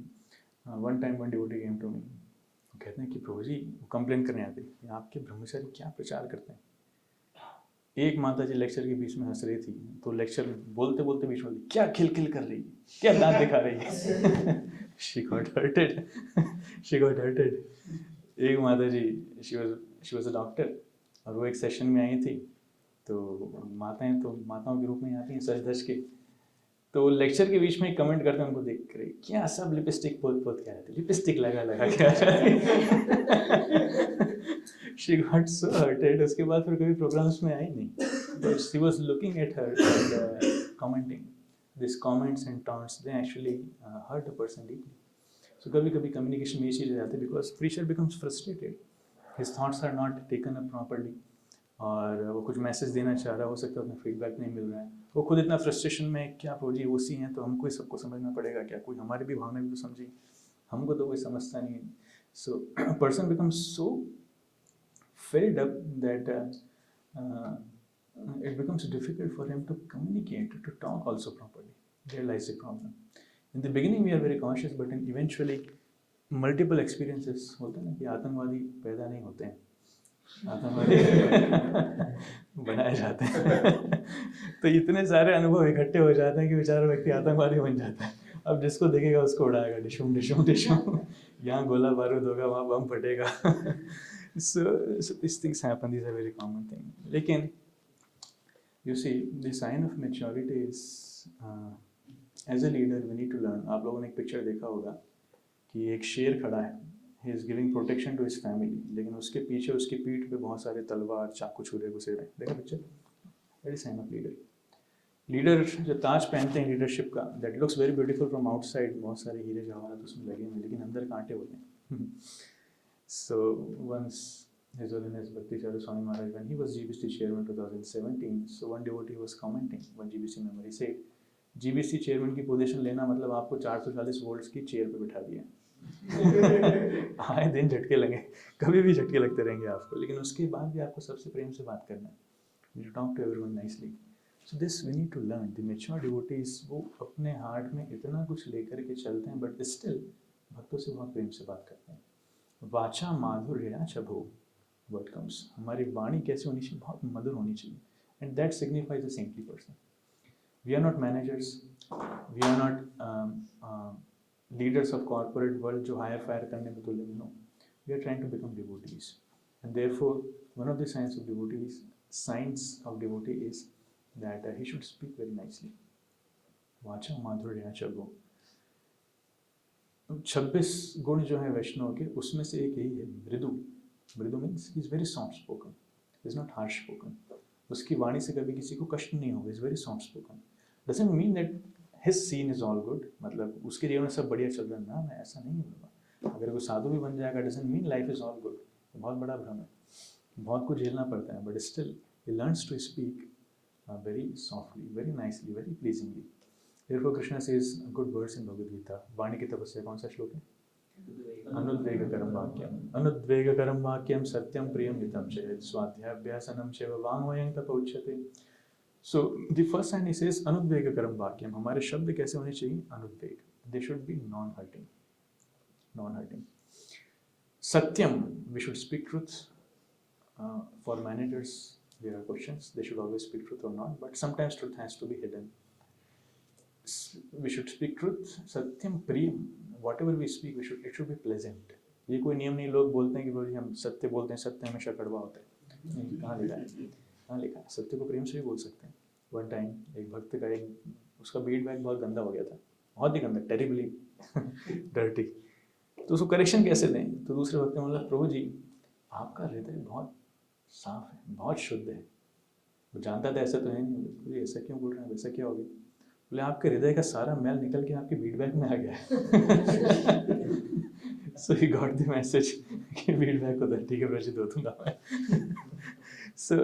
One time one devotee came to me, कहते हैं कि प्रभु जी, कंप्लेन करने आते कि आपके ब्रह्मचारी क्या प्रचार करते हैं। एक माता जी लेक्चर के बीच में हंस रही थी, तो लेक्चर बोलते बोलते बीच में क्या खिलखिल कर रही है, क्या दांत दिखा रही है। She got hurted. She got hurted. एक माता जी, she was a doctor, और वो एक सेशन में आई थी। तो माताएं तो माताओं के रूप में आती हैं सज धज के, तो लेक्चर के बीच में कमेंट करते हैं, उनको देख कर क्या सब लिपस्टिक पोत पोत क्या रहते, लिपस्टिक लगा लगा क्या। She got so hurted. उसके बाद फिर कभी प्रोग्राम्स में आई नहीं, but she was looking at her and commenting. These comments and taunts, they actually hurt a person deeply. So कभी कभी कम्युनिकेशन में ये चीज़ आ जाती है, because preacher becomes frustrated. His thoughts are not taken up properly. और वो कुछ message देना चाह रहा, हो सकता है उतना फीडबैक नहीं मिल रहा है, वो खुद इतना फ्रस्ट्रेशन में, क्या प्रोजी ओसी हैं तो हमको ही सबको समझना पड़ेगा क्या, कोई हमारी भी भावना भी तो समझे, हमको तो कोई समझता नहीं है। So person becomes so filled up that it becomes difficult for him to communicate, to talk also properly. There lies the problem. In the beginning we are very cautious, but in eventually multiple experiences होते हैं ना कि आतंकवादी पैदा नहीं होते हैं, आतंकवादी बनाए जाते हैं। तो इतने सारे अनुभव इकट्ठे हो जाते हैं कि बेचारा व्यक्ति आतंकवादी बन जाता है। अब जिसको देखेगा उसको उड़ाएगा, डिशूम डिशूम डिशूम, यहाँ गोला बारूद होगा, वहाँ बम फटेगा। so these things happen, these are very common thing. लेकिन you see the sign of maturity is as a leader we need to learn. आप लोगों ने एक पिक्चर देखा होगा कि एक शेर खड़ा है, he is giving protection to his family, लेकिन उसके पीछे उसकी पीठ पे बहुत सारे तलवार चाकू छुरे घुसे हुए हैं। देखा picture? That is sign of leader. Leader जो ताज पहनते हैं लीडरशिप का, that looks very beautiful from outside, बहुत सारे हीरे जवाहरात उसमें लगे हुए, लेकिन अंदर कांटे होते हैं। So once His Holiness Bhakti Charu Swami Maharaj, when he was GBC chairman 2017, so one devotee was commenting, one GBC member, he said, GBC chairman की पोजीशन लेना मतलब आपको 440 वोल्ट्स की चेयर पे बिठा दिया। आए दिन झटके लगे, कभी भी झटके लगते रहेंगे आपको, लेकिन उसके बाद भी आपको सबसे प्रेम से बात करना है, you talk to everyone nicely. So this we need to learn. The mature devotees वो अपने हार्ट में इतना कुछ लेकर के चलते हैं, but still भक्तों से बहुत प्रेम से बात करते हैं। वाचा माधुर्या च भो, word comes, हमारी वाणी कैसे होनी चाहिए? बहुत मधुर होनी चाहिए, and that signifies a saintly person. We are not managers, we are not leaders of corporate world जो hire fire करने में तुले में, no. We are trying to become devotees, and therefore one of the signs of devotee is that he should speak very nicely. वाचा माधुर्य च भो। 26 गुण जो है वैष्णव के, उसमें से एक यही है मृदु। मृदु means he is very soft spoken, is not harsh spoken. उसकी वाणी से कभी किसी को कष्ट नहीं होगा, is very soft spoken. Doesn't mean that his scene is all good, मतलब उसके जीवन में सब बढ़िया चल रहा है ना, मैं ऐसा नहीं बोलूँगा। अगर कोई साधु भी बन जाएगा, doesn't mean life is all good, बहुत बड़ा भ्रम है। बहुत कुछ झेलना पड़ता है, but still he learns to speak very softly, very nicely, very pleasingly. Therefore Krishna says good words in Bhagavad Gita. वाणी की तपस्या कौन सा श्लोक है? अनुद्वेगकरम वाक्यम, अनुद्वेगकरम वाक्यम सत्यम प्रियम हितम चेत् स्वाध्यायाभ्यासनम चैव वाङ्मयं तप उच्यते। So the first sign he says अनुद्वेगकरम वाक्यम, हमारे शब्द कैसे होने चाहिए? अनुद्वेग, they should be non-hurting, non-hurting. Satyam, we should speak truth. For managers there are questions, they should always speak truth or not, but sometimes truth has to be hidden. We should speak truth. Satyam priyam, whatever we speak, it should be pleasant. ये कोई नियम नहीं, लोग बोलते हैं कि भाई हम सत्य बोलते हैं, सत्य हमेशा कड़वा होता है। नहीं, कहाँ लिखा है? कहाँ लिखा है? सत्य को प्रेम से भी बोल सकते हैं। वन टाइम एक भक्त का उसका फीडबैक बहुत गंदा हो गया था, बहुत ही गंदा, टेरिबली डर्टी। तो उसको करेक्शन कैसे दें? तो दूसरे भक्त ने बोला, प्रभु जी आपका हृदय बहुत साफ है, बहुत शुद्ध है। वो जानता था ऐसा तो है नहीं, बोले ऐसा क्यों बोल रहे हैं, वैसा क्या हो गया? बोले आपके हृदय का सारा मैल निकल के आपके फीडबैक में आ गया है। सो ही गॉट द मैसेज कि फीडबैक को धरती के प्रति दो दूंगा मैं। So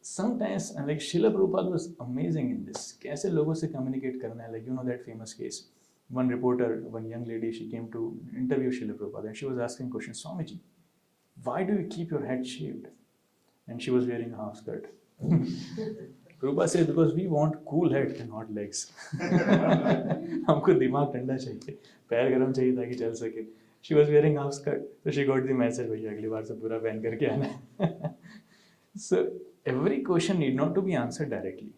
sometimes like Srila Prabhupada was amazing in this, कैसे लोगों से कम्युनिकेट करना है। Like you know that famous case, one reporter, one young lady, she came to interview Srila Prabhupada and she was asking questions, Swamiji, why do you keep your head shaved? And she was wearing a half skirt. Prabhupada said, because we want cool head and hot legs. हमको दिमाग ठंडा चाहिए, पैर गरम चाहिए ताकि चल सके। She was wearing half skirt, so she got the message, भैया अगली बार से पूरा पहन करके आना। So every question need not to be answered directly,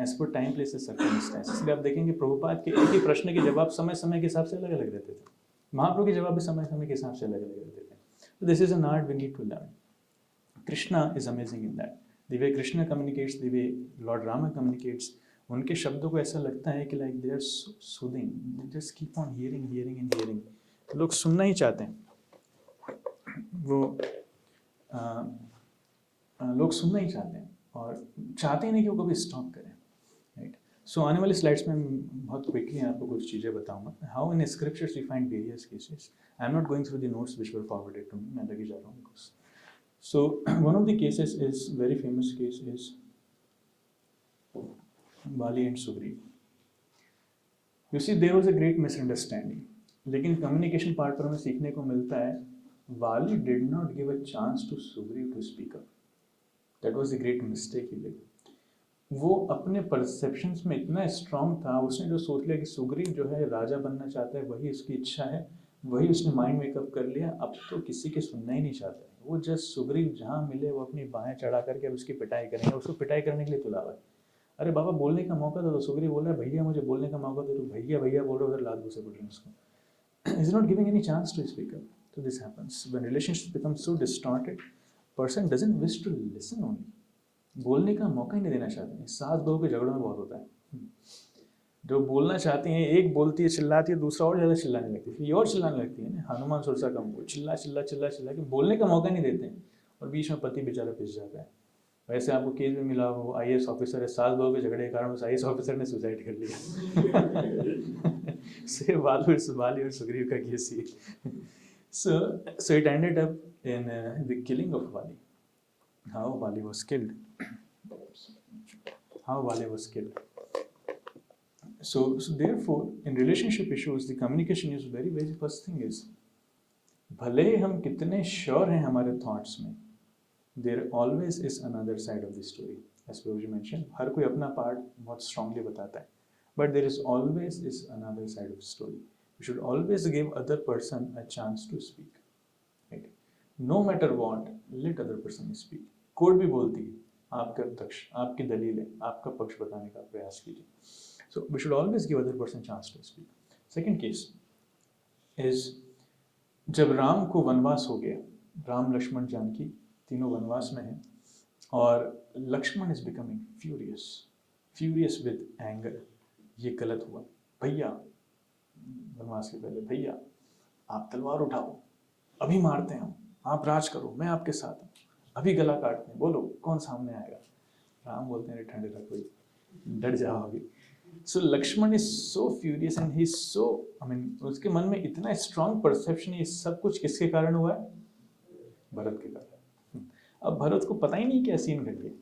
as per time, place, circumstances. इसलिए आप देखेंगे प्रभुपाद के एक ही प्रश्न के जवाब समय समय के हिसाब से अलग अलग रहते थे। महाप्रभु के जवाब भी समय समय के हिसाब से अलग अलग रहते थे। So this is an art we need to learn. Krishna is amazing in that. The way Krishna communicates, the way Lord Rama communicates, उनके शब्दों को ऐसा लगता है कि like they are so soothing. They just keep on hearing, hearing and hearing. लोग सुनना ही चाहते हैं, वो लोग सुनना ही चाहते हैं और चाहते ही नहीं कि वो कभी स्टॉप करें, राइट। सो आने वाली स्लाइड्स में बहुत क्विकली आपको कुछ चीज़ें बताऊंगा। How in scriptures we find various cases. I am not going through the notes which were forwarded to me, मैं लगे जा रहा हूँ because So one of the cases is very famous case is Bali and Sugriv. You see there was a great misunderstanding. लेकिन communication part पर हमें सीखने को मिलता है, Bali did not give a chance to Sugriv to speak up. That was the great mistake he did. वो अपने perceptions में इतना स्ट्रांग था, उसने जो सोच लिया कि सुग्रीव जो है राजा बनना चाहता है, वही उसकी इच्छा है, वही उसने माइंड मेकअप कर लिया, अब तो किसी के सुनना ही नहीं चाहता है। वो जस्ट सुग्रीव जहाँ मिले वो अपनी बाहें चढ़ा करके अब उसकी पिटाई करेंगे, उसको पिटाई करने के लिए तुला हुआ है। अरे बाबा बोलने का मौका दो, तो सुग्रीव बोल रहा है भैया मुझे बोलने का मौका दो, तो भैया भैया बोल रहे हो, उधर लात घुसे पड़ रहे हैं उसको। He's not giving any chance to speak up. So this happens when relationships become so distorted. Person doesn't wish to listen only. बोलने का मौका ही नहीं देना चाहते हैं। सास बहू के झगड़ों में बहुत होता है। जो बोलना चाहती हैं, एक बोलती है चिल्लाती है, दूसरा और ज़्यादा चिल्लाने लगती है, फिर ये और चिल्लाने लगती है ना, हनुमान सुरसा कम वो चिल्ला चिल्ला चिल्ला चिल्ला के बोलने का मौका नहीं देते हैं, और बीच में पति बेचारा पिस जाता है। वैसे आपको केस में मिला, वो IAS ऑफिसर है, सास बहू के झगड़े के कारण उस IAS ऑफिसर ने सुसाइड कर लिया। से वाली और सुग्रीव का case he. So it ended up in the killing of Vali. How Vali was killed. How Vali was killed. So therefore, in relationship issues, the communication is very, very first thing is, भले हम कितने sure हैं हमारे thoughts में, there always is another side of the story. As Prabhuji mentioned, हर कोई अपना part बहुत strongly बताता है, but there is always is another side of the story. We should always give other person a chance to speak. Right? No matter what, let other person speak. Court भी बोलती है, आपका पक्ष, आपकी दलील है, आपका पक्ष बताने का प्रयास कीजिए. So we should always give other person chance to speak. Second case is जब राम को वनवास हो गया, राम लक्ष्मण जानकी तीनों वनवास में हैं, और Lakshman is becoming furious with anger. ये गलत हुआ भैया, वनवास के पहले, भैया आप तलवार उठाओ, अभी मारते हैं हम, आप राज करो, मैं आपके साथ हूँ, अभी गला काटते हैं, बोलो कौन सामने आएगा. राम बोलते हैं ठंडे रखो, डर जाओ अभी. So Lakshman is so furious and he so, उसके मन में इतना स्ट्रांग परसेप्शन, ये सब कुछ किसके कारण हुआ है? भरत के कारण. अब भरत को पता ही नहीं क्या सीन घट गया,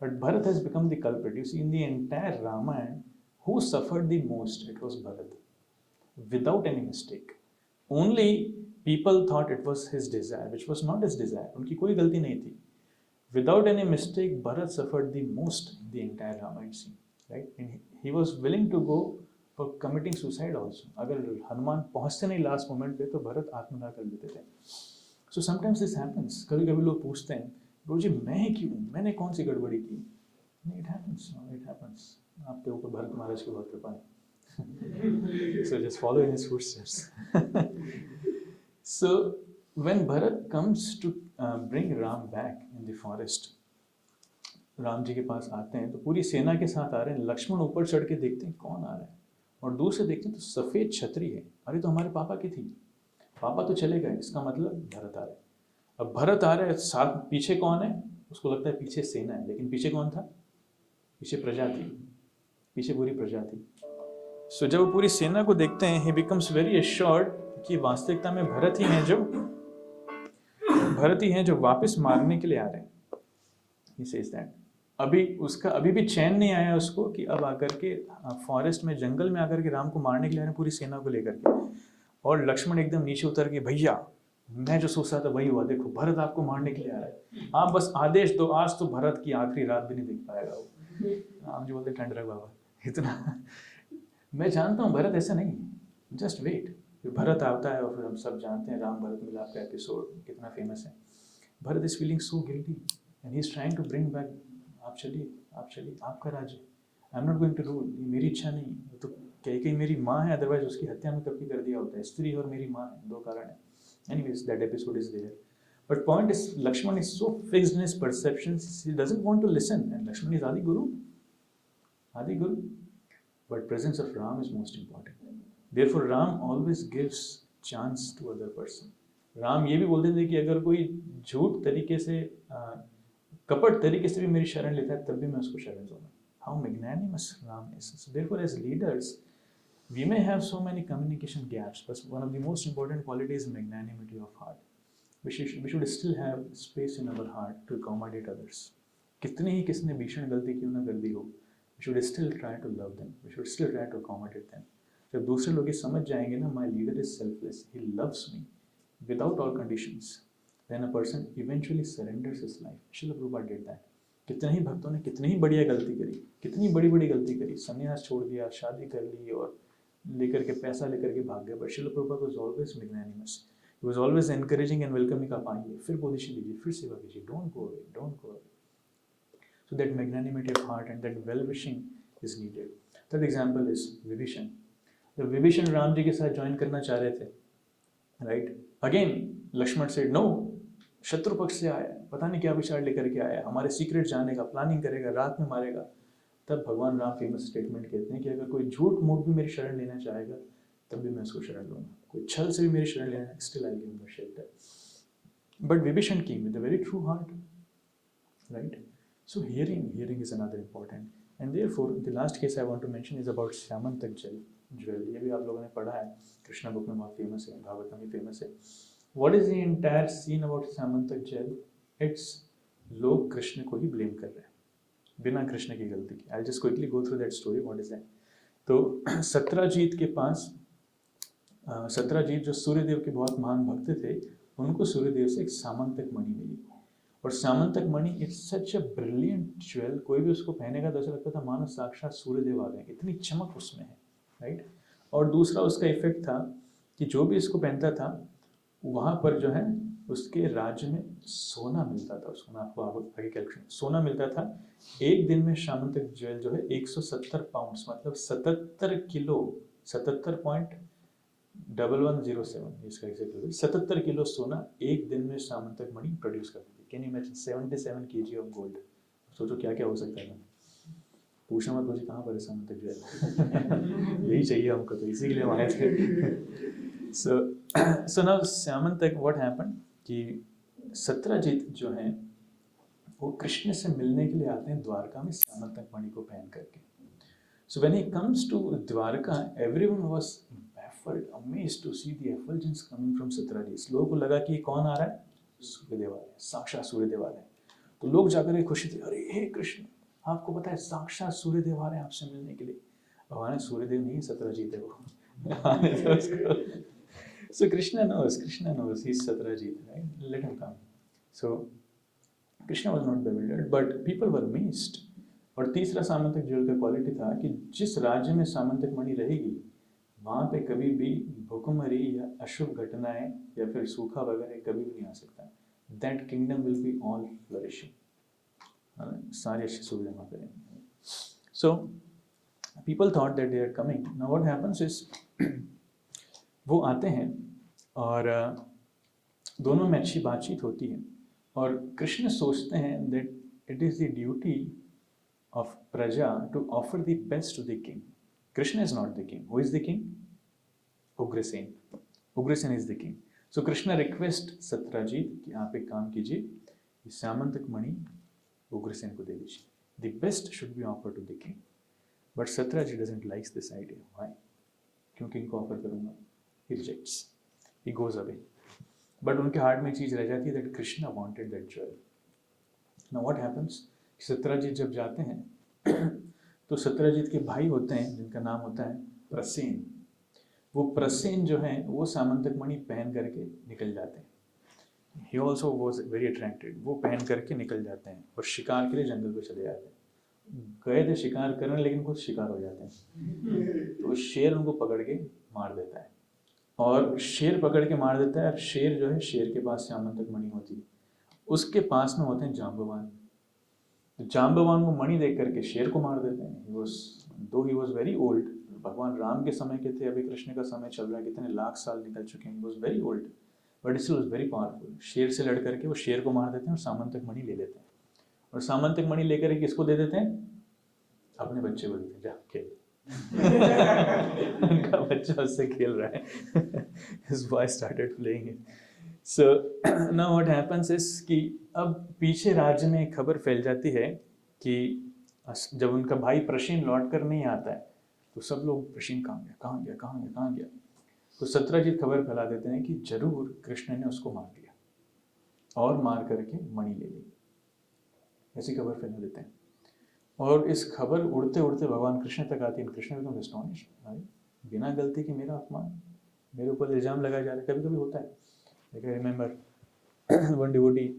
but Bharat has become the culprit. You see in the entire Ramayana, who suffered the most? It was Bharat, without any mistake. Only people thought it was his desire, which was not his desire. उनकी कोई गलती नहीं थी. Without any mistake, Bharat suffered the most in the entire Ramayana scene, right? And he was willing to go for committing suicide also. अगर हनुमान पहुँचते नहीं last moment पे, तो भरत आत्मदाह कर देते थे. So sometimes this happens. कभी-कभी लोग पूछते हैं, गुरुजी मैं क्यों, मैंने कौन सी गड़बड़ी की? It happens. It happens. आपके ऊपर भरत महाराज की बहुत कृपा है. So just follow in his footsteps. So when Bharat comes to bring Ram back in the forest, Ram ji के पास आते हैं तो पूरी सेना के साथ आ रहे हैं. लक्ष्मण ऊपर चढ़ के देखते हैं कौन आ रहा है, और दूर से देखते हैं तो सफेद छतरी है. अरे तो हमारे पापा की थी, पापा तो चले गए, इसका मतलब भरत आ रहे हैं. अब भरत आ रहे हैं, साथ पीछे कौन है? उसको लगता है पीछे सेना है, लेकिन पीछे कौन था? पीछे प्रजा थी, पीछे पूरी प्रजा थी. सो जब वो पूरी सेना को देखते हैं, ही बिकम्स वेरी एश्योर्ड कि वास्तविकता में भरत ही हैं जो वापस मारने के लिए आ रहे हैं. He says that. अभी भी चैन नहीं आया उसको कि अब आकर के फॉरेस्ट में, जंगल में आकर के राम को मारने के लिए आ रहे हैं पूरी सेना को लेकर के. और लक्ष्मण एकदम नीचे उतर के, भैया मैं जो सोच रहा था वही हुआ, देखो भरत आपको मारने के लिए आ रहा है, आप बस आदेश दो, आज तो भरत की आखिरी रात भी नहीं देख पाएगा वो. राम जी बोलते ठंड रख बाबा, इतना मैं जानता हूँ भरत ऐसा नहीं है, जस्ट वेट. फिर भरत आता है और फिर हम सब जानते हैं राम भरत मिलाप का एपिसोड कितना फेमस है. Bharat is feeling so guilty and he is trying to bring back, आप चलिए आपका राज्य, I am not going to rule, ये मेरी इच्छा नहीं. तो कहीं मेरी माँ है, अदरवाइज उसकी हत्या में कभी कर दिया होता है. स्त्री और मेरी माँ है, दो कारण है. Anyways, that episode is there. But point is, Lakshman is so fixed in his perceptions, he doesn't want to listen. And Lakshman is Adi Guru. But presence of Ram is most important. Therefore, Ram always gives chance to other person. Ram ये भी बोलते थे कि अगर कोई झूठ तरीके से, कपट तरीके से भी मेरी शरण लेता है, तब भी मैं उसको शरण दूंगा. How magnanimous Ram is. So therefore, as leaders, we may have so many communication gaps, but one of the most important qualities is magnanimity of heart. We should still have space in our heart to accommodate others. कितने ही किसने भीषण गलती क्यों ना कर दी हो, we should still try to love them. We should still try to accommodate them. जब दूसरे लोग ये समझ जाएंगे ना, my leader is selfless, he loves me without all conditions, then a person eventually surrenders his life. Srila Prabhupada did that. कितने ही भक्तों ने कितनी ही बढ़िया गलती करी, कितनी बड़ी बड़ी गलती करी, संन्यास छोड़ दिया, शादी कर ली और लेकर के पैसा लेकर के भाग गए। But Srila Prabhupada was always magnanimous, he was always encouraging and welcoming, आप आइए, फिर पोजीशन लीजिए, फिर सेवा कीजिए, don't go away, don't go away. So that magnanimity of heart and that well-wishing is needed. Third example is Vibhishan. जब विभीषण राम जी के साथ ज्वाइन करना चाह रहे थे, right, again Lakshman said no, शत्रु पक्ष से आया, पता नहीं क्या विचार लेकर के आया, हमारे सीक्रेट जानेगा, प्लानिंग करेगा, रात में मारेगा। तब भगवान राम फेमस स्टेटमेंट कहते हैं कि अगर कोई झूठ मूठ भी मेरी शरण लेना चाहेगा तब भी मैं उसको शरण लूंगा, कोई छल से भी मेरी शरण लेना, still I give him shelter. But Vibhishan came with a very true heart, right. So hearing is another important, and therefore the last case I want to mention is about Syamantak jewel. ये भी आप लोगों ने पढ़ा है, Krishna book में बहुत famous है, भागवतम में फेमस है। What is the entire scene about Syamantak jewel? It's लोग कृष्ण को ही ब्लेम कर रहे हैं बिना कृष्ण की गलती की। I'll just quickly go through that story. What is that? तो सत्राजीत के पास सत्राजीत जो सूर्यदेव के बहुत महान भक्त थे, उनको सूर्यदेव से एक सामंतक मणि मिली, और Samantak Mani it's such a brilliant jewel, कोई भी उसको पहनेगा तो ऐसा लगता था मानो साक्षात सूर्यदेव आ गए, इतनी चमक उसमें है, राइट। और दूसरा उसका इफेक्ट था कि जो भी इसको पहनता था वहाँ पर जो है उसके राज्य में सोना मिलता था उसको। मैं आपको आगे कैलकुलेशन, सोना मिलता था एक दिन में। सामंतक ज्वेल जो है 170 पाउंड्स, मतलब 77 किलो, 77.1107 इसका एग्जैक्ट 77 किलो सोना एक दिन में सामंतक मणि प्रोड्यूस करती थी। Can you imagine 77 kg of gold? सोचो क्या क्या हो सकता है। पूछना मत मुझे कहाँ पर है सामंतक ज्वेल यही चाहिए हमको, तो इसी के लिए हम आए थे। सो नाउ सामंतक, व्हाट हैपेंड कि सत्राजीत जो है वो कृष्ण से मिलने के लिए आते हैं द्वारका में सामंतक मणि को पहन करके। So when he comes to Dwarka, everyone was baffled, amazed to see the effulgence coming from Satrajit. लोगों को लगा कि कौन आ रहा है? सूर्यदेव आ रहे हैं, साक्षात सूर्यदेव आ रहे हैं। तो लोग जाकर खुशी थे, अरे हे कृष्ण, आपको पता है साक्षात सूर्यदेव आ रहे हैं आपसे मिलने के लिए। भगवान सूर्यदेव नहीं, सत्राजीत है वो। So Krishna knows, he's Satrajit, right? Let him come. So Krishna was not bewildered, but people were amazed. और तीसरा सामंतक ज्वेल का क्वालिटी था कि जिस राज्य में सामंतक मणि रहेगी वहाँ पे कभी भी भूखमरी या अशुभ घटनाएं या फिर सूखा वगैरह कभी भी नहीं आ सकता। That kingdom will be all flourishing, सारी अच्छी सुविधा वहाँ पे रहेंगी। So people thought that they are coming. Now what happens is वो आते हैं और दोनों में अच्छी बातचीत होती है, और कृष्ण सोचते हैं that it is the duty of Praja to offer the best to the king. Krishna is not the king. Who is the king? Ugrasen. Ugrasen is the king. So Krishna request Satrajit कि आप एक काम कीजिए, इस सामंतक मणि उग्रसेन को दे दीजिए. The best should be offered to the king. But Satrajit doesn't like this idea. Why? क्योंकि इनको ऑफर करूंगा. He rejects. He goes away. But उनके हार्ट में एक चीज रह जाती है that Krishna wanted that jewel. Now what happens? Satrajit जब जाते हैं तो सत्राजीत के भाई होते हैं जिनका नाम होता है प्रसेन। वो प्रसेन जो है वो सामंतक मणि पहन करके निकल जाते हैं। He also was very attracted. वो पहन करके निकल जाते हैं और शिकार के लिए जंगल पे चले जाते हैं। गए थे शिकार करने लेकिन खुद शिकार हो जाते हैं। तो शेर उनको पकड़ के मार देता है, और शेर पकड़ के मार देता है, और शेर जो है, शेर के पास सामंतक मणि होती है, उसके पास में होते हैं जांबवान। तो जांबवान वो मणि देख करके शेर को मार देते हैं। He was very old, भगवान राम के समय के थे, अभी कृष्ण का समय चल रहा है, कितने लाख साल निकल चुके हैं। He was very old, but still was very powerful. शेर से लड़ करके वो शेर को मार देते हैं और सामंतक मणि ले लेते हैं, और सामंतक मणि लेकर के किसको दे देते हैं? अपने बच्चे को देते हैं, जा खेल। उनका बच्चा उससे खेल रहा है। His boy started playing it. So now what happens is कि अब पीछे राज्य में एक खबर फैल जाती है कि जब उनका भाई प्रसेन लौट कर नहीं आता है तो सब लोग प्रसेन कहाँ गया। तो सत्राजीत खबर फैला देते हैं कि जरूर कृष्ण ने उसको मार दिया और मार करके मणि ले ली, ऐसी खबर फैला देते हैं। और इस खबर उड़ते उड़ते भगवान कृष्ण तक आती है। कृष्ण बिकम एस्टोनिश्ड, बिना गलती के मेरा अपमान, मेरे ऊपर इल्जाम लगाया जा रहा है। कभी कभी होता है। Like I remember one devotee,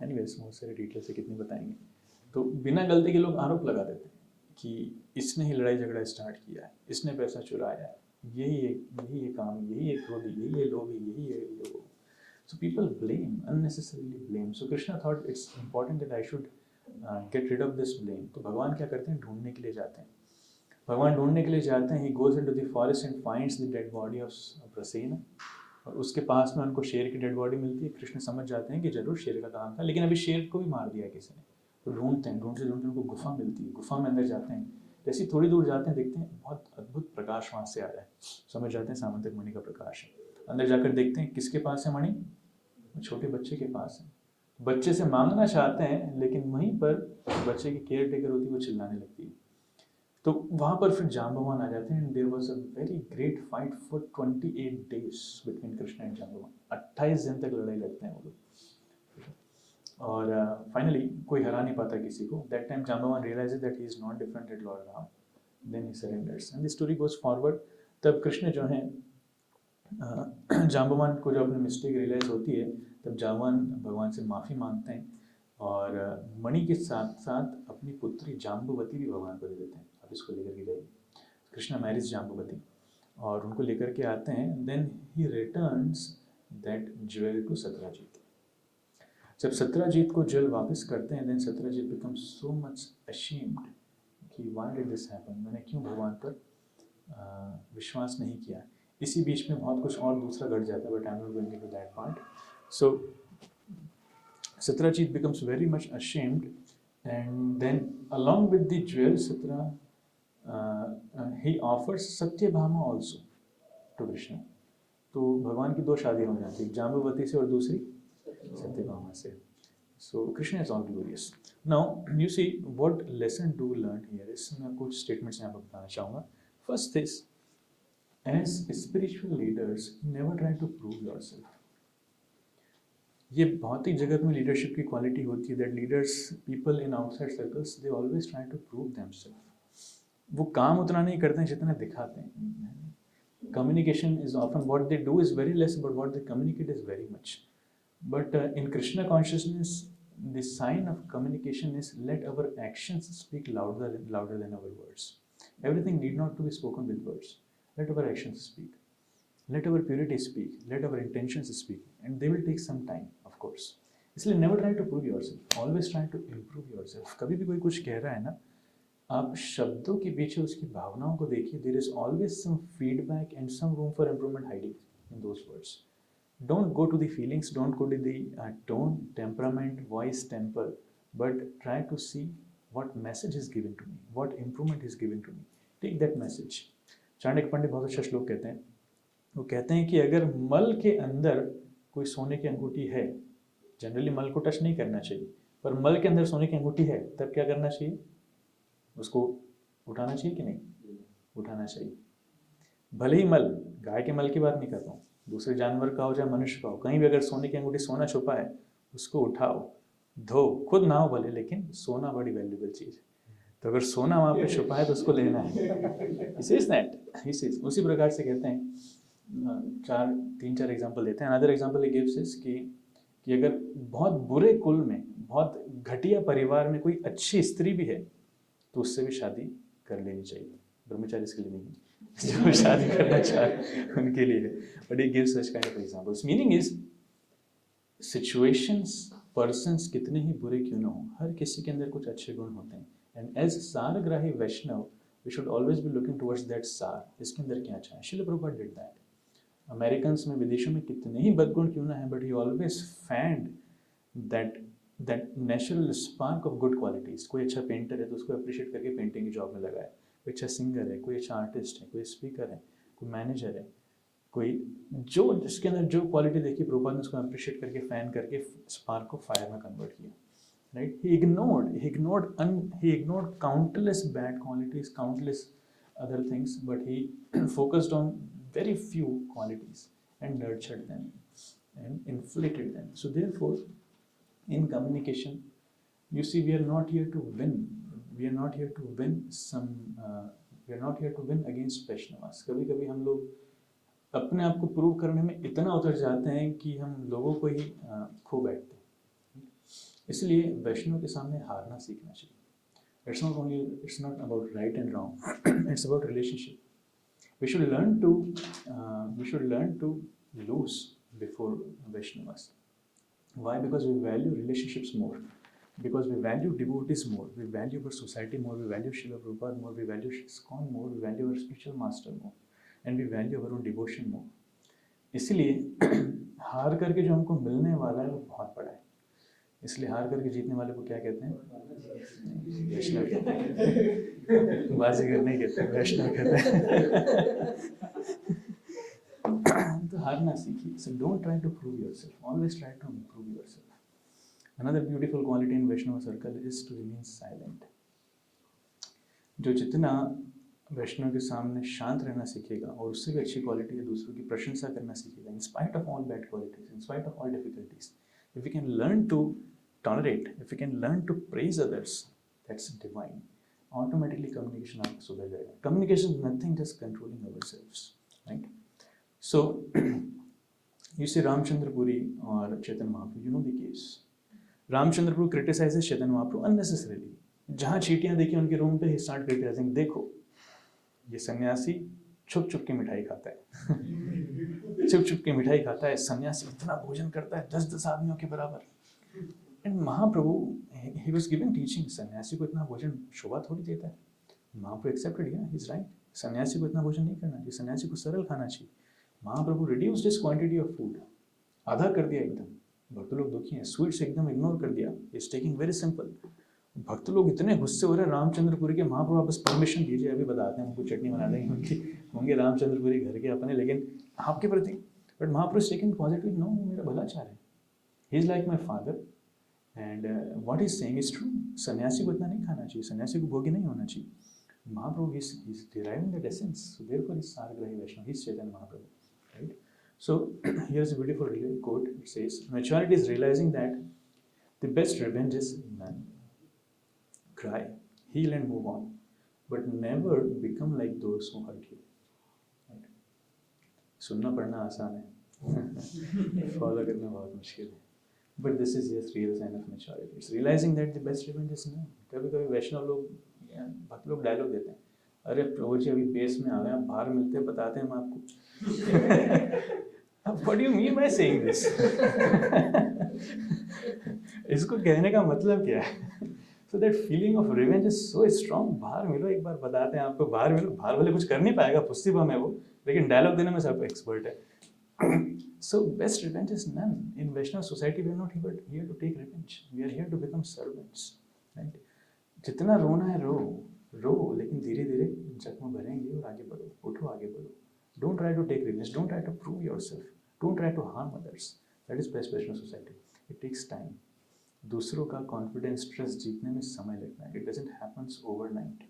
anyways बहुत सारे डिटेल से कितनी बताएंगे। तो बिना गलती के लोग आरोप लगा देते हैं कि इसने ही लड़ाई झगड़ा स्टार्ट किया है, इसने पैसा चुराया है, यही है काम, यही है क्रोधी, यही है लोभी, यही है वो। So people blame, unnecessarily blame. So Krishna thought it's important that I should get rid of this blame. तो भगवान क्या करते हैं, ढूंढने के लिए जाते हैं। भगवान ढूंढने के लिए जाते हैं, he goes into the forest and finds the dead body of Prasena. और उसके पास में उनको शेर की डेड बॉडी मिलती है। कृष्ण समझ जाते हैं कि जरूर शेर का काम था, लेकिन अभी शेर को भी मार दिया किसी ने। तो ढूंढते हैं, ढूंढते ढूंढते उनको गुफा मिलती है, गुफा में अंदर जाते हैं। जैसे ही थोड़ी दूर जाते हैं, देखते हैं बहुत अद्भुत प्रकाश वहाँ से आ रहा है। समझ जाते हैं सामंतक मणि का प्रकाश है। अंदर जाकर देखते हैं किसके पास है मणि, छोटे बच्चे के पास है। बच्चे से मांगना चाहते हैं, लेकिन वहीं पर बच्चे की केयर टेकर होती है, वो चिल्लाने लगती है। तो वहाँ पर फिर जाम्बवान आ जाते हैं। There was a very great fight for 28 days between Krishna and Jambavan. 28 दिन तक लड़ाई लड़ते हैं वो लोग, और फाइनली कोई हरा नहीं पाता किसी को। That time Jambavan realises that he is not different at lord Ram, then he surrenders and the story goes forward. तब कृष्ण जो है जाम्बवान को जो अपनी मिस्टेक रियलाइज होती है, तब जाम्बवान भगवान से माफ़ी मांगते हैं, और मणि के साथ साथ अपनी पुत्री जाम्बवती भी भगवान को दे देते हैं। अब इसको लेकर के जाइए। कृष्ण मैरिज जाम्बवती और उनको लेकर के आते हैं। Then he returns that jewel to Satyajit. जब सत्यजीत को ज्वेल वापस करते हैं, then Satyajit becomes so much ashamed कि व्हाई डिड दिस हैपन, मैंने क्यों भगवान पर विश्वास नहीं किया। इसी बीच में बहुत कुछ और दूसरा घट जाता है, but I am not going into that part. So Satyajit becomes very much ashamed, and then along with the jewel, he offers Satyabhama also to Krishna. तो भगवान की दो शादियाँ हो जाती है, जाम्बवती से और दूसरी सत्यभामा से। So Krishna is all glorious. Now you see what lesson to learn here is. मैं कुछ statements यहाँ पर बताना चाहूँगा. First is, as spiritual leaders, never try to prove yourself. ये भौतिक जगत में लीडरशिप की क्वालिटी होती है, that leaders people in outside circles they always try to prove themselves. वो काम उतना नहीं करते हैं जितना दिखाते हैं। Communication is often, what they do is very less, but what they communicate is very much. But in Krishna consciousness the sign of communication is let our actions speak louder than our words. Everything need not to be spoken with words, let our actions speak, let our purity speak, let our intentions speak, and they will take some time, of course. इसलिए never try to prove yourself, always try to improve yourself. कभी भी कोई कुछ कह रहा है ना, आप शब्दों के पीछे उसकी भावनाओं को देखिए. There is always some feedback and some room for improvement hiding in those words. Don't go to the feelings, don't go to the tone, temperament, voice, temper, but try to see what message is given to me, what improvement is given to me. Take that message. Chanakya पंडित बहुत अच्छा श्लोक कहते हैं. वो कहते हैं कि अगर मल के अंदर कोई सोने की अंगूठी है, जनरली मल को टच नहीं करना चाहिए, पर मल के अंदर सोने की अंगूठी है, तब क्या करना चाहिए? उसको उठाना चाहिए कि नहीं? उठाना चाहिए. भले ही मल, गाय के मल की बात नहीं कर रहा हूँ, दूसरे जानवर का हो चाहे मनुष्य का हो, कहीं भी अगर सोने की अंगूठी, सोना छुपा है, उसको उठाओ, धो, खुद ना हो भले, लेकिन सोना बड़ी वैल्यूबल चीज़ है. तो अगर सोना वहाँ पे छुपा है तो उसको लेना है. उसी प्रकार से कहते हैं, तीन चार एग्जांपल देते हैं. Another example he gives is कि अगर बहुत बुरे कुल में, बहुत घटिया परिवार में कोई अच्छी स्त्री भी है, तो उससे भी शादी कर लेनी चाहिए. ब्रह्मचारी इसके लिए नहीं, जो शादी करना चाहे उनके लिए है. But it gives such kind of examples. Meaning is, situations, persons कितने ही बुरे क्यों ना हो, हर किसी के अंदर कुछ अच्छे गुण होते हैं. एंड एज सारग्राही Vaishnav, we should always be looking towards that सार, इसके अंदर क्या अच्छा है. Srila Prabhupada did that. Americans में, विदेशों में कितने ही बदगुण क्यों ना है, but he always found that natural spark of good qualities. कोई अच्छा पेंटर है तो उसको अप्रिशिएट करके पेंटिंग की जॉब में लगाए. कोई अच्छा सिंगर है, कोई अच्छा आर्टिस्ट है, कोई स्पीकर है, कोई मैनेजर है, कोई जो जिसके अंदर जो क्वालिटी देखी, प्रभुपाद ने उसको अप्रिशिएट करके, फैन करके स्पार्क को फायर में कन्वर्ट किया. Right? He ignored countless bad qualities, countless other things, but he focused on very few qualities and nurtured them and inflated them. So therefore, in communication, you see, we are not here to win. We are not here to win we are not here to win against Vaishnavas. कभी-कभी हम लोग अपने आप को prove करने में इतना उतर जाते हैं कि हम लोगों को ही खो बैठते हैं. इसलिए वैष्णव के सामने हारना सीखना चाहिए। It's not about right and wrong, it's about relationship. We should learn to lose before Vaishnavas. Why? Because we value relationships more. Because we value devotees more. We value our society more. We value Srila Prabhupada more. We value ISKCON more. We value our spiritual master more. And we value our own devotion more. इसलिए हार करके जो हमको मिलने वाला है वो बहुत बड़ा है. इसलिए हार करके जीतने वाले को क्या कहते हैं? वैष्णव कहते हैं. बाजीगर नहीं कहते, वैष्णव कहते हैं. तो हारना सीखिए. So don't try to prove yourself. Always try to improve yourself. Another beautiful quality in Vaishnava circle is to remain silent. जो जितना वैष्णव के सामने शांत रहना सीखेगा और उससे भी अच्छी क्वालिटी है दूसरों की प्रशंसा करना सीखेगा. In spite of all bad qualities, in spite of all difficulties, if we can learn to tolerate, if we can learn to praise others, that's divine. Automatically communication आपका सुधर जाएगा. Communication is nothing, just controlling ourselves, right? So you see Ramchandra Puri or Chaitanya Mahaprabhu, you know the case. Ramchandra Puri criticizes Chaitanya Mahaprabhu unnecessarily. जहाँ चीटियाँ देखी उनके room पे, he start criticizing. देखो ये सन्यासी छुप छुप के मिठाई खाता है. छुप छुप के मिठाई खाता है. सन्यासी इतना भोजन करता है 10-10 आदमियों के बराबर. And Mahaprabhu he was giving teaching. सन्यासी को इतना भोजन शोभा थोड़ी देता है. महाप्रभु एक्सेप्टेड, yeah, he's right. सन्यासी को इतना भोजन नहीं करना चाहिए. सन्यासी को सरल खाना चाहिए. Mahaprabhu reduced his quantity of food. आधा कर दिया एकदम. भक्त लोग दुखी हैं. स्वीट्स एकदम इग्नोर कर दिया. Is taking very simple. भक्त लोग इतने गुस्से हो रहे हैं रामचंद्रपुरी के. महाप्रभु आप बस परमिशन दीजिए, अभी बताते हैं, हमको चटनी बना देंगे. उनकी होंगे रामचंद्रपुरी घर के अपने, लेकिन आपके प्रति. But Mahaprabhu is taking positive. No, मेरा भला चाह रहे हैं. He is like my father and what is saying is true. सन्यासी को इतना नहीं खाना चाहिए. सन्यासी को भोगी नहीं होना चाहिए. महाप्रभु is deriving that essence. So therefore he's Saragrahi Vaishnava. He's Chaitanya Mahaprabhu. Right? So here's a beautiful quote. It says, maturity is realizing that the best revenge is none. Cry, heal and move on. But never become like those who hurt you. Right? सुनना पढ़ना आसान है. Follow करना बहुत मुश्किल है. But this is just real sign of maturity. It's realizing that the best revenge is none. कभी कभी वैष्णव लोग, भक्त लोग डायलॉग देते हैं, अरे प्रभु जी अभी बेस में आ गए, बाहर मिलते हैं बताते हैं हम आपको. What do you mean by saying this? इसको कहने का मतलब क्या है? So that feeling of revenge is so strong. बाहर मिलो एक बार बताते हैं आपको. बाहर मिलो. बाहर वाले कुछ कर नहीं पाएगा, पुस्ती बम है वो, लेकिन डायलॉग देने में सब एक्सपर्ट है. So best revenge is none. In Vaishnava society we are not here to take revenge. We are here to become servants. Right? जितना रोना है रो, लेकिन धीरे धीरे जख्म भरेंगे और आगे बढ़ो. उठो, आगे बढ़ो. Don't try to take revenge. Don't try to prove yourself. Don't try to harm others. That is best Vaishnava society. It takes time. दूसरों का confidence, trust जीतने में समय लगता है. It doesn't happen overnight.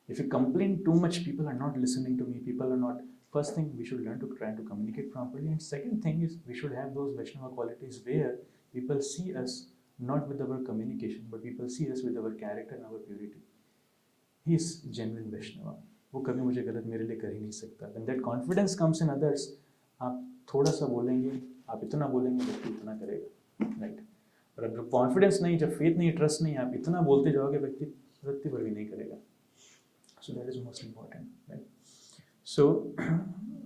If you complain too much, people are not listening to me. People are not. First thing, we should learn to try to communicate properly. And second thing is, we should have those Vaishnava qualities where people see us not with our communication, but people see us with our character and our purity. He is genuine Vaishnava. वो कभी मुझे गलत मेरे लिए कर ही नहीं सकता. When that confidence comes in others, आप थोड़ा सा बोलेंगे, आप इतना बोलेंगे, व्यक्ति इतना करेगा. Right? और अब जब कॉन्फिडेंस नहीं, जब फेथ नहीं, ट्रस्ट नहीं, आप इतना बोलते जाओगे, व्यक्ति रत्ती भर भी नहीं करेगा. So that is most important, right? So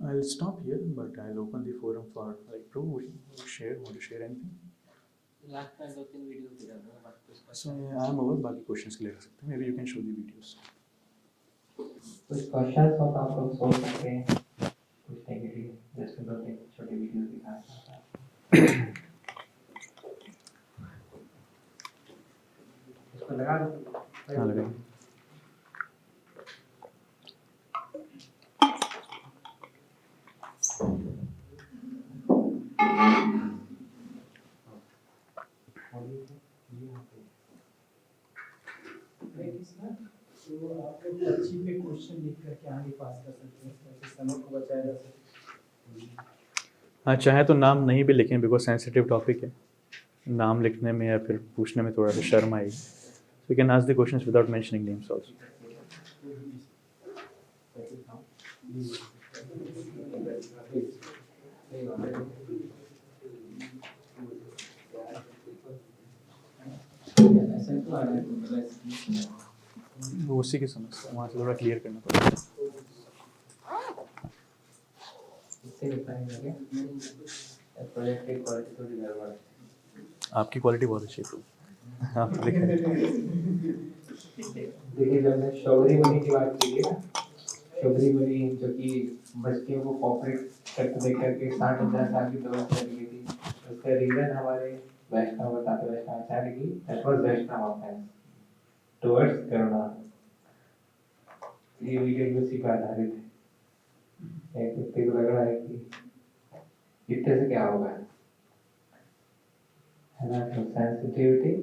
I'll stop here, but I'll open the forum for like Prabhu, want to share anything? Last time 2-3 video दिखा दो, बाकी कुछ So I'm over. बाकी questions clear कर सकते हैं. Maybe you can show the videos. कुछ questions हो तो आप लोग सोच सकते हैं, पूछने के लिए. जैसे 2-3 छोटे वीडियो दिखा था. इसको लगा दो. हाँ लगा. तो आप लोग पर्ची पे क्वेश्चन लिख करके आगे पास कर सकते हैं ताकि समय को बचाया जा सके. हाँ चाहे तो नाम नहीं भी लिखें, बिकॉज सेंसिटिव टॉपिक है. नाम लिखने में या फिर पूछने में थोड़ा सा शर्म आएगी. So you can ask the questions without mentioning names also. वो उसी की समस्या, वहाँ से थोड़ा क्लियर करना पड़ेगा। इससे बताएंगे क्या? प्रोजेक्ट की क्वालिटी थोड़ी गड़बड़ है। आपकी क्वालिटी बहुत अच्छी है प्रभु, आप तो दिखाई। देखिए जब मैं शौगरी मुनि की बात की थी ना, शौगरी मुनि जो कि बच्चियों को कॉपरेट करते देख करके 60,000 साल की तपस्या कर गई थी, उसका रीजन हमारे वैष्णव बताते वैष्णवाचार्य की that was Vaishnav offence towards करुणा। ये वीडियो भी उसी पर आधारित है। एक व्यक्ति को लग रहा है कि इतने से क्या होगा, है ना? तो sensitivity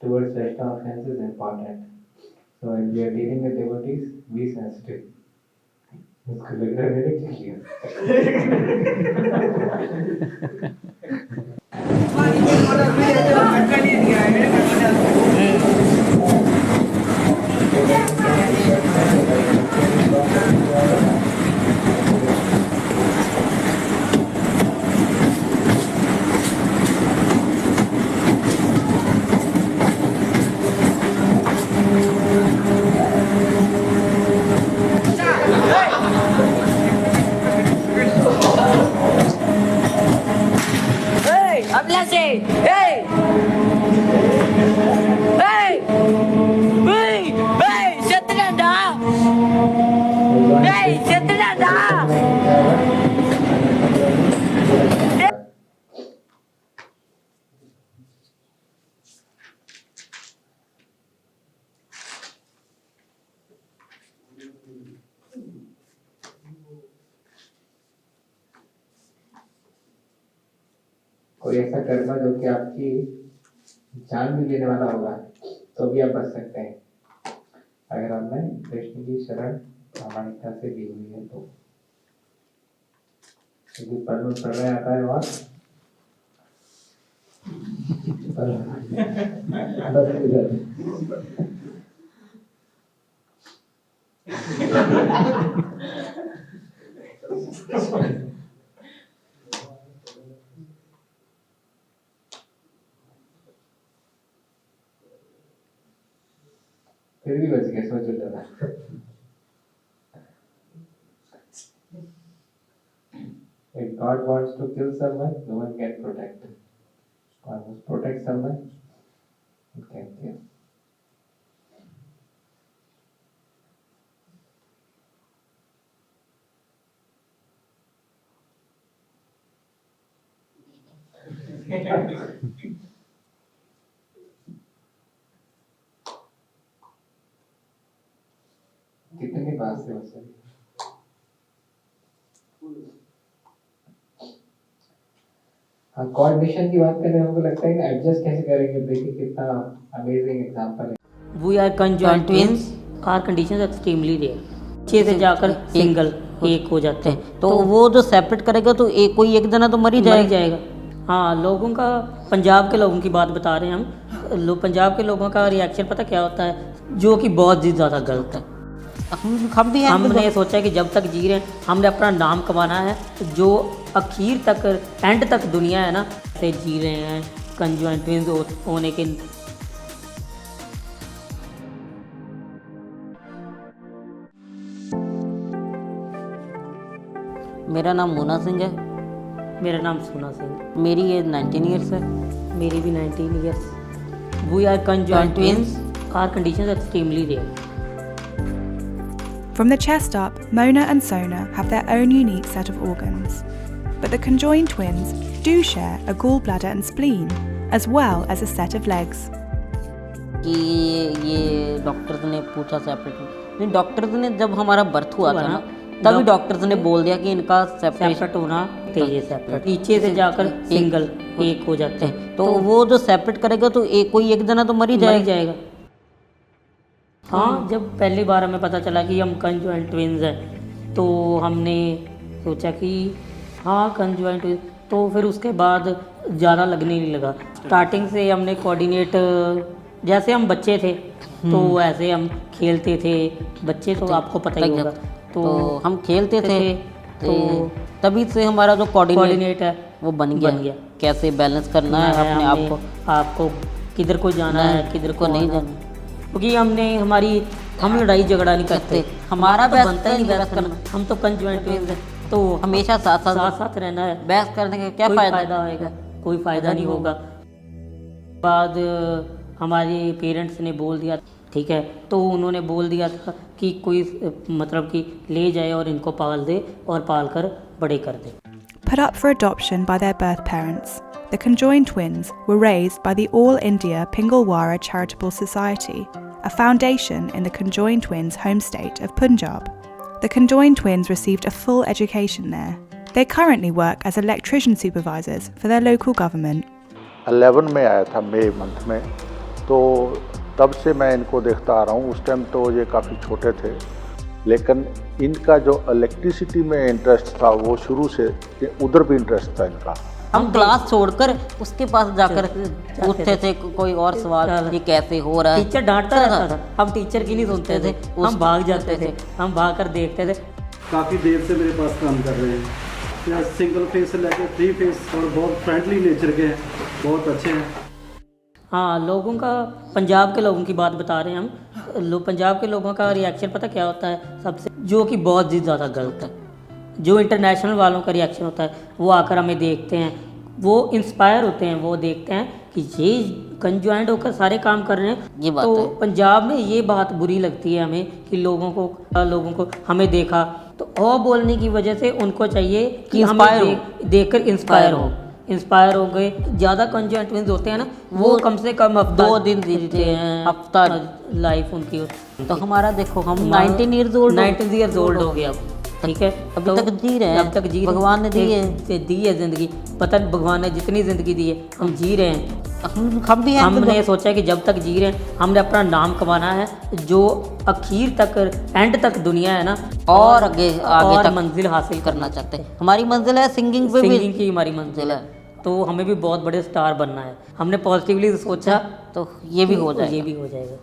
towards Vaishnava offense is important. So when we are dealing with devotees, be sensitive. उसको लग रहा है मैंने क्या किया? Hey! Hey! Hey! Hey! Hey! Satrada! Hey! Satrada! कोई ऐसा कर्म जो कि आपकी जान भी लेने वाला होगा तो भी आप बच सकते हैं अगर आपने कृष्ण की शरण प्रामाणिकता से ली हुई है तो। क्योंकि पढ़ने आता है और फिर भी बच गया, सोच लो। If God wants to kill someone, no one can protect him. God wants to protect someone, he can kill. कितने पास से बस हाँ कोऑर्डिनेशन की बात करें हमको लगता है कि एडजस्ट कैसे करेंगे। देखिए कितना अमेजिंग एग्जांपल है। We are conjoined twins. Our conditions are extremely rare. 6 से जाकर सिंगल एक हो जाते हैं तो वो जो सेपरेट करेगा तो एक कोई एक जना तो मर ही जाएगा। हाँ, लोगों का, पंजाब के लोगों की बात बता रहे हैं हम। पंजाब के लोगों का रिएक्शन पता क्या होता है, जो कि बहुत ही ज़्यादा गलत है। हम भी हमने सोचा कि जब तक जी रहे हैं हमने अपना नाम कमाना है, जो आखिर तक एंड तक दुनिया है ना से जी रहे हैं कंजॉइंट ट्विंस होने के। मेरा नाम मोना सिंह है। मेरा नाम सोना सिंह। मेरी एज 19 ईयर्स है। मेरी भी 19 years. We are conjoined twins. Our conditions are extremely rare. From the chest up, Mona and Sona have their own unique set of organs. But the conjoined twins do share a gallbladder and spleen, as well as a set of legs. कि ये doctors ने पूछा separate नहीं, doctors ने जब हमारा birth हुआ था ना तभी डॉक्टर्स ने बोल दिया कि इनका सेपरेट होना चाहिए। सेपरेट नीचे से जाकर सिंगल एक हो जाते हैं तो वो जो सेपरेट करेगा तो एक कोई एक जना तो मर ही जाएगा। हाँ, जब पहली बार हमें पता चला कि हम कंजॉइंट ट्विंस हैं तो हमने सोचा कि हाँ कंजॉइंट ट्विंस, तो फिर उसके बाद ज़्यादा लगने नहीं लगा। स्टार्टिंग से हमने कोऑर्डिनेट, जैसे हम बच्चे थे तो ऐसे हम खेलते थे। बच्चे तो आपको पता ही होगा, तो हम खेलते थे तो तभी से हमारा जो कोऑर्डिनेट है वो बन गया। कैसे बैलेंस करना है अपने आप को, आपको किधर को जाना है किधर को नहीं जाना। क्योंकि हम लड़ाई झगड़ा नहीं करते, हमारा तो बहस बनता ही नहीं बहस बहस करना, करना। हम तो कंजॉइंट ट्विंस हैं, तो हमेशा साथ साथ साथ साथ रहना है। बहस करने का क्या कोई फायदा फायदा होएगा? कोई फायदा नहीं होगा। बाद हमारे पेरेंट्स ने बोल दिया, ठीक है, तो उन्होंने बोल दिया था कि कोई मतलब कि ले जाए और इनको पाल दे और पाल कर बड़े कर दे। Put up for adoption by their birth parents, the conjoined twins were raised by the All India Pingalwara Charitable Society, a foundation in the conjoined twins' home state of Punjab. The conjoined twins received a full education there. They currently work as electrician supervisors for their local government. 11 में आया था, मई month में, तो तब से मैं इनको देखता आ रहा हूँ। उस टाइम तो ये काफ़ी छोटे थे, लेकिन इनका जो इलेक्ट्रिसिटी में इंटरेस्ट था वो शुरू से उधर भी इंटरेस्ट था इनका। हम क्लास छोड़कर उसके पास जाकर पूछते थे कोई और सवाल, ये कैसे हो रहा है। टीचर डांटता रहता था, हम टीचर की नहीं सुनते थे, हम भाग जाते थे, हम भाग कर देखते थे। काफ़ी देर से मेरे पास काम कर रहे हैं, या सिंगल फेस से लेकर 3 फेस, और बहुत फ्रेंडली नेचर के हैं, बहुत अच्छे हैं। हाँ, लोगों का, पंजाब के लोगों की बात बता रहे हैं हम। पंजाब के लोगों का रिएक्शन पता क्या होता है सबसे, जो कि बहुत ही ज़्यादा गलत है। जो इंटरनेशनल वालों का रिएक्शन होता है, वो आकर हमें देखते हैं, वो इंस्पायर होते हैं, वो देखते हैं कि ये कंजॉइंट होकर सारे काम कर रहे हैं। ये बात तो है। पंजाब में ये बात बुरी लगती है हमें कि लोगों को हमें देखा तो और बोलने की वजह से उनको चाहिए कि इंस्पायर हमें देखकर इंस्पायर हो गए। ज़्यादा कंजॉइंट ट्विंस होते हैं ना, वो कम से कम 2 दिन जीते हैं, हफ्ता लाइफ उनकी। तो हमारा देखो, हम 19 ईयर्स ओल्ड हो गया, ठीक है, अभी तक जी रहे हैं, अब तक जी रहे हैं। भगवान ने दी है। दी है ज़िंदगी, पता नहीं भगवान ने जितनी ज़िंदगी दी है, हम जी रहे हैं। हम भी हैं, हमने सोचा कि जब तक जी रहे हैं हमने अपना नाम कमाना है, जो आखिर तक, एंड तक दुनिया है ना, और आगे और तक मंजिल हासिल करना चाहते हैं। हमारी मंजिल है सिंगिंग पे भी, सिंगिंग की हमारी मंजिल है, तो हमें भी बहुत बड़े स्टार बनना है। हमने पॉजिटिवली सोचा तो ये भी हो जाएगा। ये भी हो जाएगा।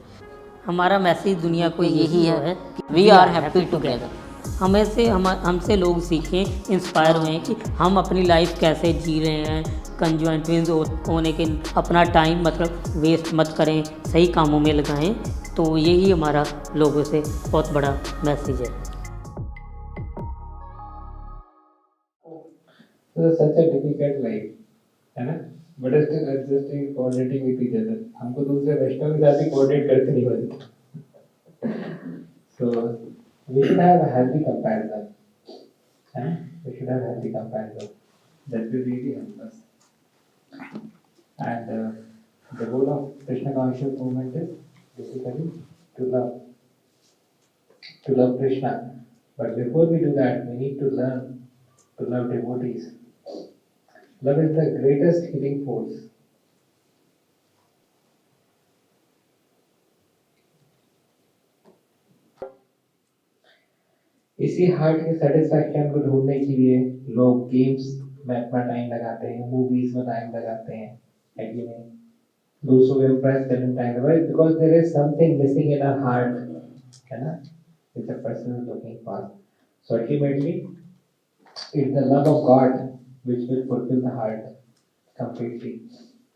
हमारा मैसेज दुनिया को यही है, वी आर हैप्पी टुगेदर। हमसे लोग सीखें, इंस्पायर हुए कि हम अपनी लाइफ कैसे जी रहे हैं। कंजॉइंट ट्विंस होने के अपना टाइम मतलब वेस्ट मत करें, सही कामों में लगाएं। तो यही हमारा लोगों से बहुत बड़ा मैसेज है। So such a difficult life, है ना? But still adjusting, coordinating with each other. हमको दूसरे वैष्णव के साथ भी coordinate करते नहीं बनते। So we should have a healthy comparison, है? We should have healthy comparison. That will really help us. And the goal of Krishna conscious movement is basically to love Krishna. But before we do that, we need to learn to love devotees. Love is the greatest healing force. इसी heart के satisfaction को ढूंढने के लिए लोग games में अपना time लगाते हैं, मूवीज में टाइम लगाते हैं, है कि नहीं? दूसरों को इम्प्रेस करने में टाइम लगाते हैं, because there is something missing in our heart, है ना? Which a person is looking for. So ultimately, it's the love of God which will fulfill the heart completely.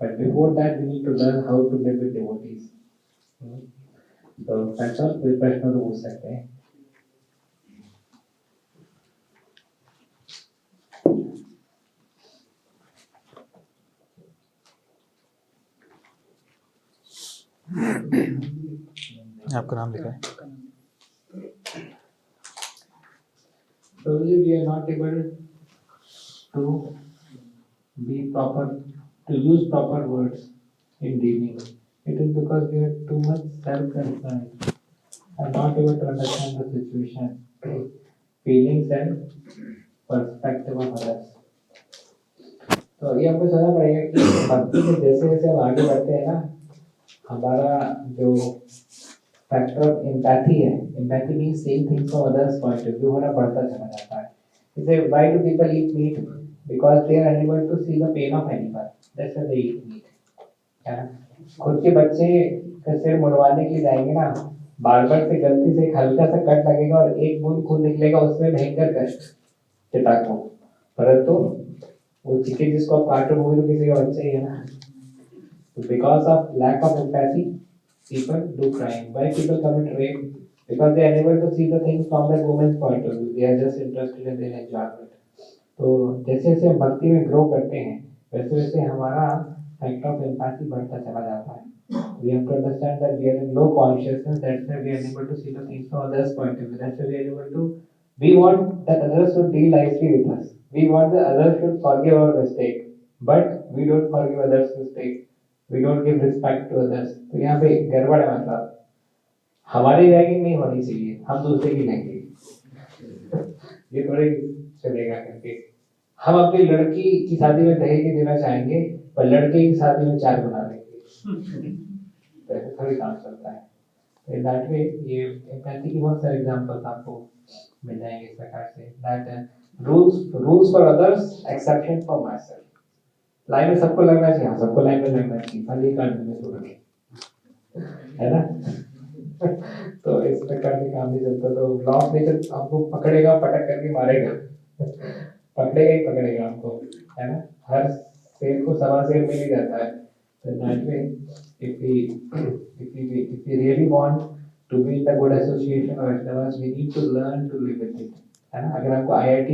But before that, we need to learn how to live with devotees. So that's all. कोई प्रश्न तो पूछ सकते हैं। आपका नाम लिखा है? Probably we are not able to be proper, to use proper words in dealing. It is because we are too much self-concerned and not able to understand the situation, feelings and perspective of others. तो ये हमको समझना पड़ेगा कि भक्ति में जैसे जैसे हम आगे बढ़ते हैं ना, हमारा जो फैक्टर ऑफ एम्पैथी है, empathy means saying things from others point of view, हमारा बढ़ता चला जाता है। जैसे why do people eat meat? Because they are unable to see the pain of animal, that's why they eat meat, है ना? खुद के बच्चे का सिर मुड़वाने के लिए जाएंगे ना, बार-बार से गलती से एक हल्का सा कट लगेगा और एक बूंद खून निकलेगा, उसमें भयंकर कष्ट पिता को, परंतु वो चिकन जिसको आप काट रहे हो वो तो किसी का बच्चा ही है ना। Because of lack of empathy people do crime. Why people commit rape? Because they are unable to see the things from the woman's point of view. They are just interested in their enjoyment. तो जैसे जैसे हम भक्ति में grow करते हैं वैसे वैसे हमारा फैक्टर ऑफ एम्पैथी बढ़ता चला जाता है. We have to understand that we are in low consciousness. That's why we are able to see the things from others' point of view. That's why we are able to. We want that others should deal nicely with us. We want that others should forgive our mistake, but we don't forgive others' mistake. We don't give respect to others. तो यहाँ पे गड़बड़ है. मतलब हमारी ragging नहीं होनी चाहिए, हम दूसरे की लेंगे. ये थोड़े चलेगा करके. हम अपनी लड़की की शादी में दहेज नहीं देना चाहेंगे पर लड़के की शादी में 4 बना देंगे. ऐसे थोड़ी काम चलता है. In that way, ये एम्पैथी की बहुत सारे एग्जांपल्स आपको मिल जाएंगे इस प्रकार से. That rules for others, exception for myself. Line में सबको लगना चाहिए. हाँ, सबको लाइन में लगना चाहिए. खाली कांड में छोड़ के, है ना. तो इस प्रकार से काम नहीं चलता. तो लॉ लेकर आपको पकड़ेगा, पटक करके मारेगा. पकड़ेगा ही पकड़ेगा आपको, है ना. हर शेर को सवा शेर मिल ही जाता है. So that way, if we really want to build a good association of Vaishnavas, we need to learn to live with it. है ना. अगर आपको IIT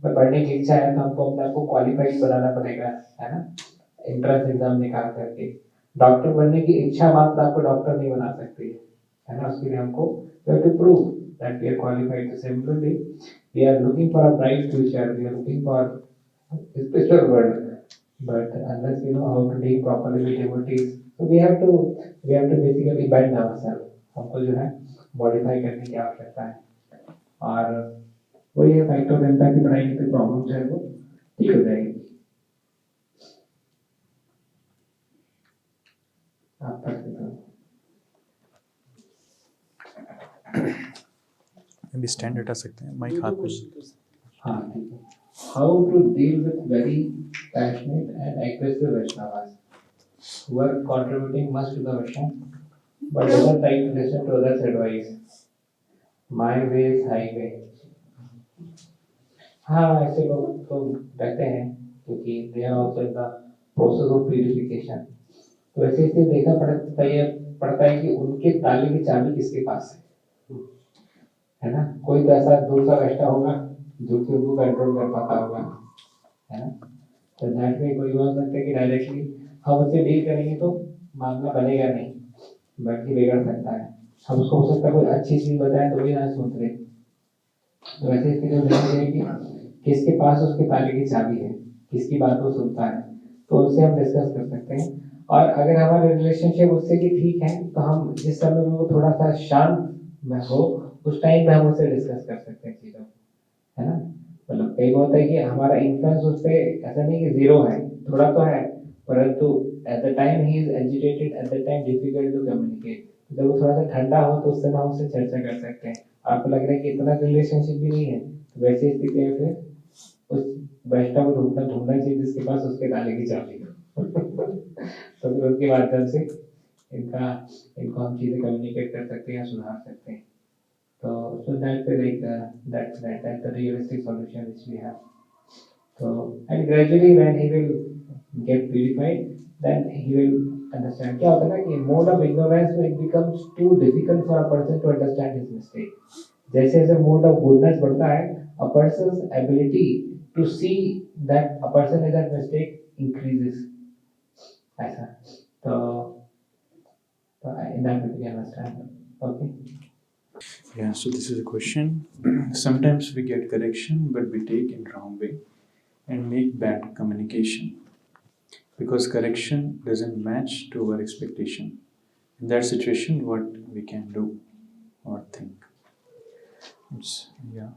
में पढ़ने की इच्छा है तो हमको अपने आप को क्वालिफाइड बनाना पड़ेगा, है ना. एंट्रेंस एग्जाम निकाल करके. डॉक्टर बनने की इच्छा मात्र आपको डॉक्टर नहीं बना सकती है ना. उसके लिए हमको we have to prove that we are qualified. Similarly, we are looking for a bright future. We are looking for a spiritual world. But unless we know how to deal properly with devotees, so we have to basically bend ourselves. हमको जो है modify करने की आवश्यकता है. और वही है फैक्टर ऑफ एम्पैथी बढ़ाएंगे तो प्रॉब्लम है वो ठीक हो जाएगी. आप पढ़ सकते हो. अभी स्टैंड हटा सकते हैं, माइक हाथ में. हाँ ठीक है. How to deal with very passionate and aggressive Vaishnavas who are contributing much to the mission but doesn't try to listen to others' advice. My way is highway. हाँ, ऐसे लोग तो रहते हैं क्योंकि they are also in the process of purification. तो ऐसे इसलिए देखना पड़ता है कि उनके ताले की चाबी किसके पास है ना. कोई तो ऐसा दूसरा वैष्णव होगा जो कि उनको कंट्रोल कर पाता होगा, है ना. तो दैट में कोई बोल सकता है कि डायरेक्टली हम उससे डील करेंगे तो मामला बनेगा नहीं बल्कि बिगड़ सकता है. हम उसको हो सकता है कोई अच्छी चीज बताएं तो भी ना सोच रहे. तो ऐसे स्थिति में देखते हैं कि किसके पास उसके ताले की चाबी है, किसकी बात वो सुनता है, तो उससे हम डिस्कस कर सकते हैं. और अगर हमारा रिलेशनशिप उससे भी ठीक है तो हम जिस समय में वो थोड़ा सा शांत में हो उस टाइम पे हम उससे डिस्कस कर सकते हैं चीज़ों, है ना. मतलब कई बार होता है कि हमारा इन्फ्लुएंस उस पर ऐसा नहीं कि जीरो है, थोड़ा तो है, परंतु at the time he is agitated, at the time difficult to communicate. जब वो थोड़ा सा ठंडा हो तो उससे हम उससे चर्चा कर सकते हैं. आपको लग रहा है कि इतना रिलेशनशिप भी नहीं है तो वैसी स्थिति में फिर उस वैष्णव को ढूंढना चाहिए जिसके पास उसके ताले की चाबी हो. तो फिर उसके माध्यम से इनको हम चीज़ें कम्युनिकेट कर सकते हैं या सुधार सकते हैं. So that that's the realistic solution which we have. So and gradually when he will get purified, then he will understand. क्या होता है ना कि mode of ignorance when it becomes too difficult for a person to understand his mistake. जैसे जैसे mode of goodness बढ़ता है, a person's ability to see that a person is at mistake increases. ऐसा. तो in that we can understand. Okay. Yeah, so this is a question. Sometimes we get correction, but we take in wrong way and make bad communication because correction doesn't match to our expectation. In that situation, what we can do or think? It's, yeah.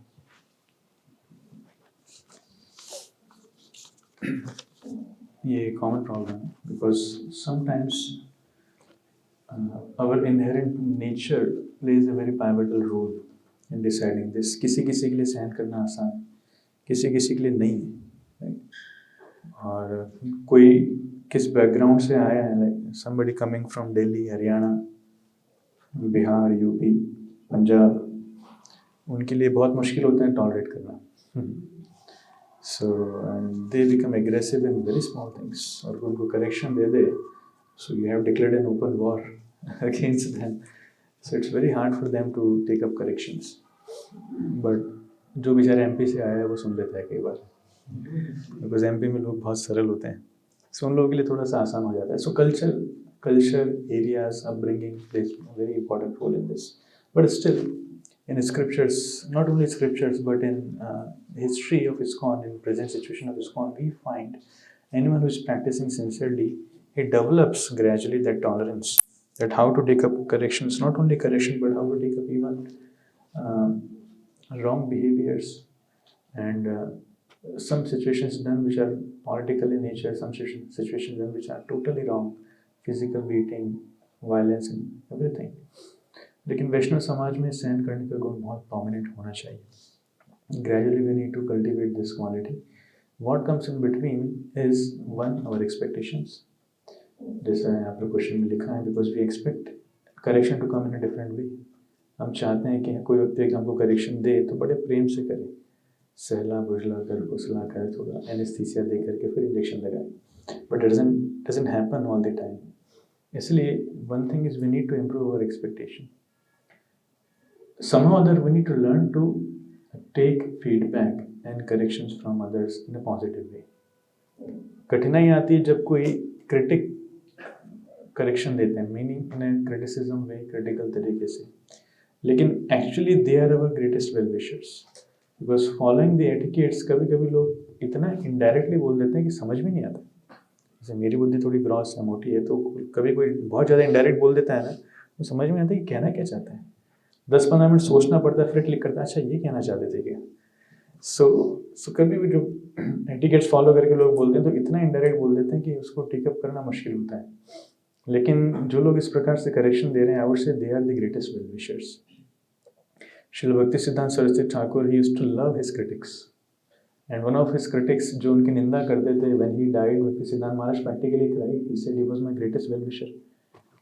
ये common problem because sometimes our inherent nature plays a very pivotal role in deciding this. किसी किसी के लिए सहन करना आसान, किसी किसी के लिए नहीं है, right? और कोई किस बैकग्राउंड से आया है, like somebody coming from Delhi, Haryana, Bihar, UP, Punjab, उनके लिए बहुत मुश्किल होता है टॉलरेट करना. So and they become aggressive in very small things. और उनको correction they they, so you have declared an open war, against them. So it's very hard for them to take up corrections. But जो बेचारे MP से आया है वो सुन लेता है कई बार, बिकॉज MP में लोग बहुत सरल होते हैं, सो उन लोगों के लिए थोड़ा सा आसान हो जाता है. सो culture areas, upbringing plays a very important role in this. But still, in scriptures, not only scriptures, but in history of ISKCON, in present situation of ISKCON, we find anyone who is practicing sincerely, he develops gradually that tolerance, that how to take up corrections, not only correction, but how to take up even wrong behaviors and some situations done which are political in nature, some situations done which are totally wrong, physical beating, violence and everything. लेकिन वैष्णव समाज में सहन करने का गुण बहुत prominent होना चाहिए. Gradually we need to cultivate this quality. What comes in between is one, our expectations. जैसा यहाँ पर क्वेश्चन में लिखा है, because we expect correction to come in a different way. हम चाहते हैं कि कोई व्यक्ति हमको करेक्शन दे तो बड़े प्रेम से करे, सहला बुझला कर फुसला कर थोड़ा एनेस्थीसिया दे करके फिर इंजेक्शन लगाए. But it doesn't happen all the time. इसलिए one thing is we need to improve our expectation. Somehow or other we need to learn to take feedback and corrections from others in a positive way. कठिनाई आती है जब कोई critic correction देते हैं, meaning in a criticism way, critical तरीके से, लेकिन actually they are our greatest well wishers. Because following the etiquettes कभी कभी लोग इतना इनडायरेक्टली बोल देते हैं कि समझ में नहीं आता. जैसे मेरी बुद्धि थोड़ी ग्रॉस है, मोटी है, तो कभी कोई बहुत ज़्यादा इनडायरेक्ट बोल देता है ना, तो समझ में आता है कि कहना क्या चाहता है. 10-15 मिनट सोचना पड़ता है, फिर क्लिक करता है, अच्छा ये कहना चाहते थे क्या. सो कभी भी जो एटिकेट्स फॉलो करके लोग बोलते हैं तो इतना इनडायरेक्ट बोल देते हैं कि उसको टेकअप करना मुश्किल होता है. लेकिन जो लोग इस प्रकार से करेक्शन दे रहे हैं, I would say they are the greatest well wishers. Srila Bhakti Siddhanta Saraswati Thakur, he used to love his critics, and one of his critics जो उनकी निंदा करते थे, when he died, Bhakti Siddhanta Maharaj practically cried, he said he was my greatest well wisher.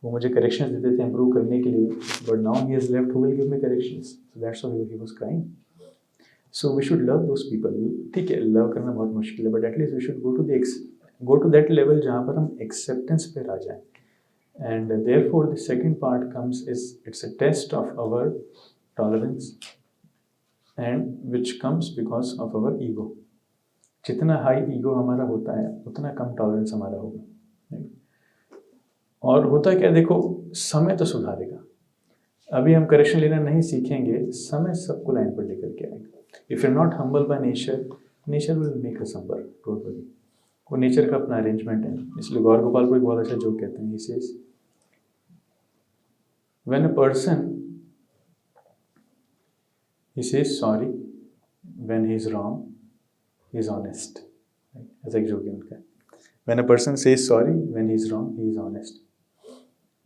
वो मुझे corrections देते थे improve करने के लिए, but now he has left, who will give me corrections. So that's why he was crying. So we should love those people. ठीक है, love करना बहुत मुश्किल है, but at least we should go to that level जहाँ पर हम acceptance पे आ जाएं. And therefore the second part comes is it's a test of our tolerance, and which comes because of our ego. जितना हाई ईगो हमारा होता है उतना कम टॉलरेंस हमारा होगा. और होता क्या, देखो समय तो सुधारेगा. अभी हम करेक्शन लेना नहीं सीखेंगे, समय सबको लाइन पर लेकर के आएगा. If you are not humble by nature, nature will make us humble. Don't worry, वो नेचर का अपना अरेंजमेंट है. इसलिए गौर गोपाल को एक बहुत अच्छा जोक कहते हैं. He says, when a person, he says sorry when he is wrong, he is honest. ऐसा एक जोक है उनका. When a person says sorry when he is wrong, he is honest.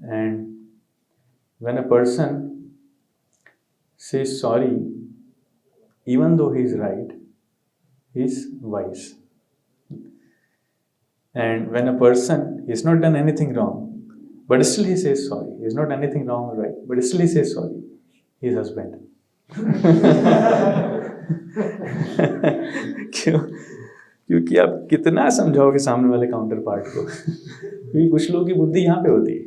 And when a person says sorry even though he is right, he is wise. And when a person has not done anything wrong, but still he says sorry, he has not done anything wrong or right, but still he says sorry, he is husband. क्यों? क्योंकि आप कितना समझाओगे सामने वाले counter part को. क्योंकि कुछ लोगों की बुद्धि यहाँ पे होती है,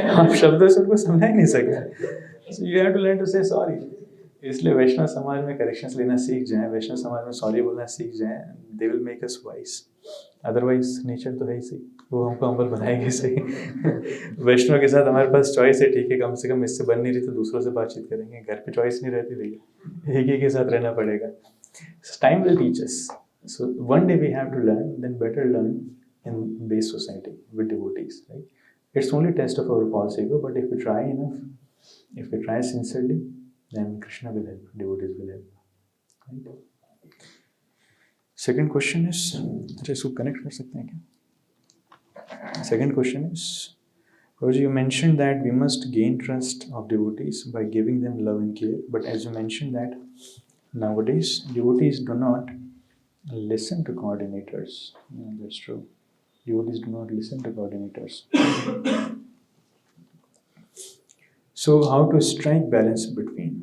आप शब्दों से उनको समझा ही नहीं सकते. So you have to learn to say sorry. इसलिए वैष्णव समाज में करेक्शंस लेना सीख जाएं, वैष्णव समाज में सॉरी बोलना सीख जाएं. They will make us wise. Otherwise nature तो है ही सही, वो हमको हम्बल बनाएंगे सही. वैष्णव के साथ हमारे पास चॉइस है, ठीक है, कम से कम इससे बन नहीं रही तो दूसरों से बातचीत करेंगे. घर पे चॉइस नहीं रहती, भैया एक के साथ रहना पड़ेगा. Time will teach us. So one day we have to learn, then better learn in base society with devotees, right. It's only test of our false ego, but if we try enough, if we try sincerely, then Krishna will help, devotees will help. Right? Second question is, अच्छा इसको connect कर सकते हैं क्या? Second question is, Roji, you mentioned that we must gain trust of devotees by giving them love and care, but as you mentioned that nowadays devotees do not listen to coordinators. Yeah, that's true. Devotees do not listen to coordinators. So how to strike balance between?